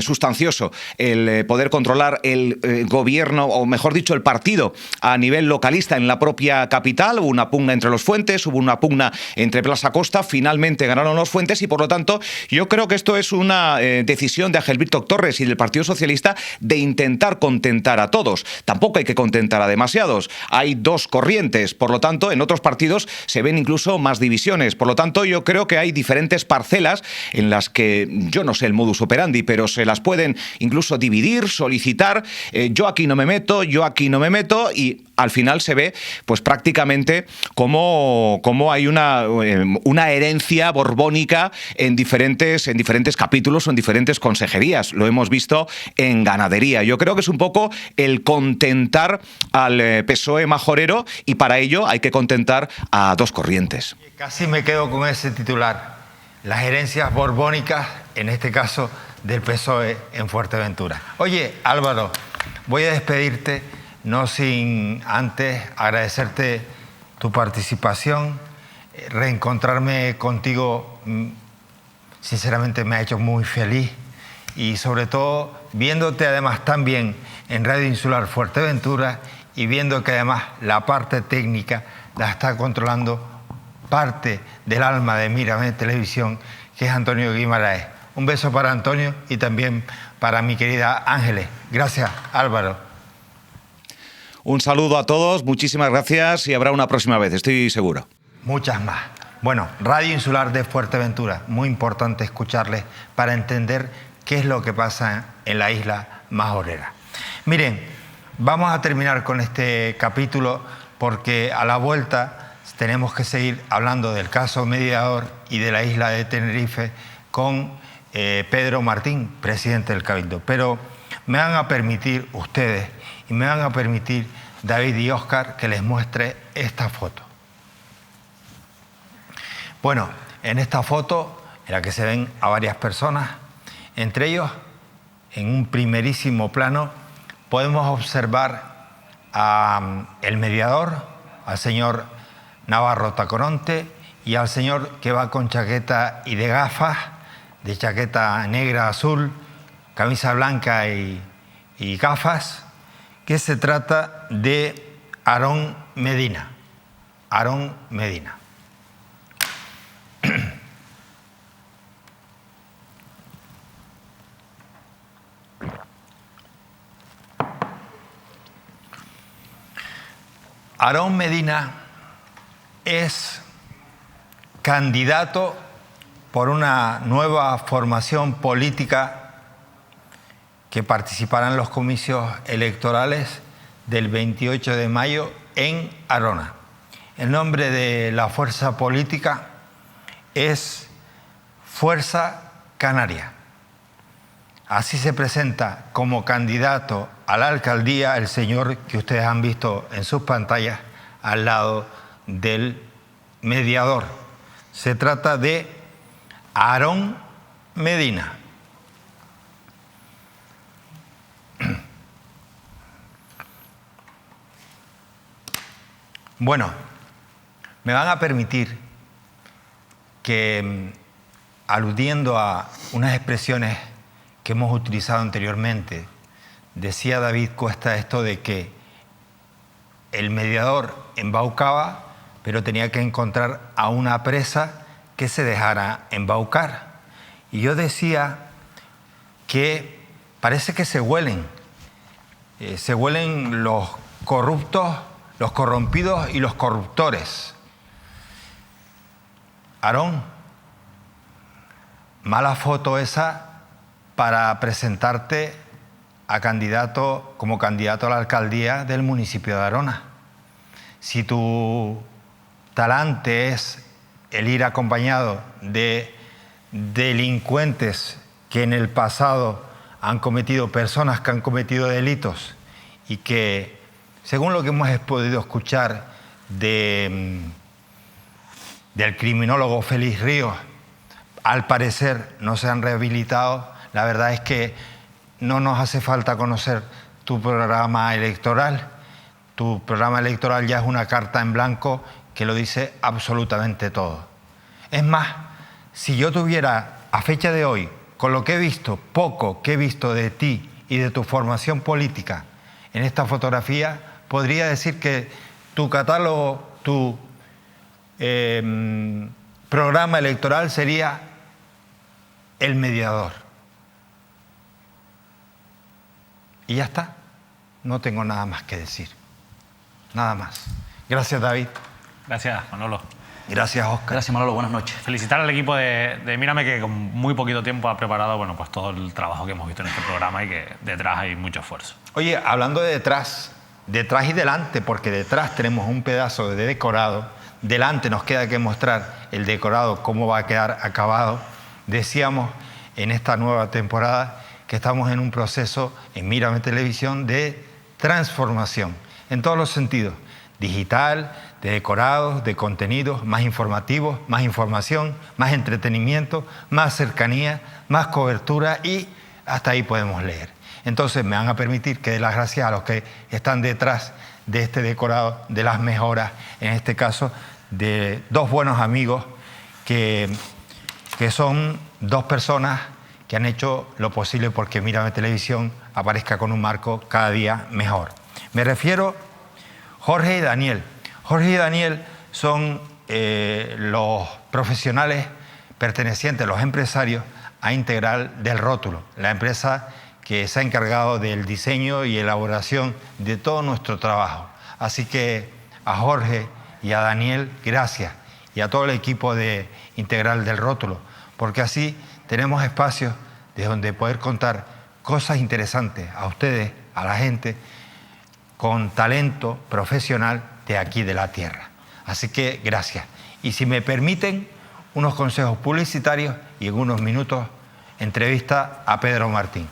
sustancioso el poder controlar el gobierno, o mejor dicho, el partido a nivel localista en la propia capital. Hubo una pugna entre los Fuentes, hubo una pugna entre Plaza Costa, finalmente ganaron los Fuentes y por lo tanto yo creo que esto es una decisión de Ángel Víctor Torres y del Partido Socialista de intentar contentar a todos. Tampoco hay que contentar a demasiados. Hay dos corrientes, por lo tanto en otros partidos se ven incluso más divisiones. Por lo tanto yo creo que hay diferentes parcelas en las que yo no sé el modus operandi, pero se las pueden incluso dividir, solicitar. Yo aquí no me meto, yo aquí no me meto y al final se ve pues prácticamente cómo hay una herencia borbónica en diferentes capítulos o en diferentes consejerías. Lo hemos visto en ganadería. Yo creo que es un poco el contentar al PSOE majorero y para ello hay que contentar a dos corrientes. Casi me quedo con ese titular. Las herencias borbónicas, en este caso del PSOE en Fuerteventura. Oye, Álvaro, voy a despedirte, no sin antes agradecerte tu participación. Reencontrarme contigo, sinceramente, me ha hecho muy feliz y sobre todo viéndote además también en Radio Insular Fuerteventura y viendo que además la parte técnica la está controlando parte del alma de Mírame Televisión, que es Antonio Guimaraes. Un beso para Antonio y también para mi querida Ángeles. Gracias, Álvaro. Un saludo a todos, muchísimas gracias y habrá una próxima vez, estoy seguro. Muchas más. Bueno, Radio Insular de Fuerteventura, muy importante escucharles para entender qué es lo que pasa en la isla majorera. Miren, vamos a terminar con este capítulo porque a la vuelta tenemos que seguir hablando del caso mediador y de la isla de Tenerife con Pedro Martín, presidente del Cabildo. Pero me van a permitir ustedes y me van a permitir David y Óscar que les muestre esta foto. Bueno, en esta foto en la que se ven a varias personas, entre ellos, en un primerísimo plano, podemos observar al mediador, al señor Navarro Tacoronte y al señor que va con chaqueta y de gafas, de chaqueta negra, azul, camisa blanca y gafas, que se trata de Aarón Medina. Aarón Medina. Aarón Medina es candidato por una nueva formación política que participará en los comicios electorales del 28 de mayo en Arona. El nombre de la fuerza política es Fuerza Canaria. Así se presenta como candidato a la alcaldía el señor que ustedes han visto en sus pantallas al lado del mediador. Se trata de Aarón Medina. Bueno, me van a permitir que aludiendo a unas expresiones que hemos utilizado anteriormente, decía David Cuesta esto de que el mediador embaucaba, pero tenía que encontrar a una presa que se dejara embaucar. Y yo decía que parece que se huelen los corruptos, los corrompidos y los corruptores. Aarón, mala foto esa para presentarte como candidato a la alcaldía del municipio de Arona. Si tu talante es el ir acompañado de delincuentes que en el pasado han cometido, personas que han cometido delitos y que, según lo que hemos podido escuchar del criminólogo Félix Ríos, al parecer no se han rehabilitado, la verdad es que no nos hace falta conocer tu programa electoral. Tu programa electoral ya es una carta en blanco que lo dice absolutamente todo. Es más, si yo tuviera, a fecha de hoy, con lo que he visto, poco que he visto de ti y de tu formación política en esta fotografía, podría decir que tu catálogo, tu programa electoral sería el mediador. Y ya está, no tengo nada más que decir, nada más. Gracias, David. Gracias, Manolo. Gracias, Óscar. Gracias, Manolo. Buenas noches. Felicitar al equipo de Mírame, que con muy poquito tiempo ha preparado, bueno, pues todo el trabajo que hemos visto en este programa y que detrás hay mucho esfuerzo. Oye, hablando de detrás y delante, porque detrás tenemos un pedazo de decorado, delante nos queda que mostrar el decorado, cómo va a quedar acabado. Decíamos en esta nueva temporada que estamos en un proceso en Mírame Televisión de transformación, en todos los sentidos, digital, de decorados, de contenidos, más informativos, más información, más entretenimiento, más cercanía, más cobertura y hasta ahí podemos leer. Entonces me van a permitir que dé las gracias a los que están detrás de este decorado, de las mejoras, en este caso de dos buenos amigos que son dos personas que han hecho lo posible porque Mírame Televisión aparezca con un marco cada día mejor. Me refiero a Jorge y Daniel. Jorge y Daniel son los profesionales pertenecientes, los empresarios a Integral del Rótulo, la empresa que se ha encargado del diseño y elaboración de todo nuestro trabajo. Así que a Jorge y a Daniel, gracias, y a todo el equipo de Integral del Rótulo, porque así tenemos espacios de donde poder contar cosas interesantes a ustedes, a la gente, con talento profesional de aquí de la tierra. Así que gracias. Y si me permiten, unos consejos publicitarios y en unos minutos entrevista a Pedro Martín.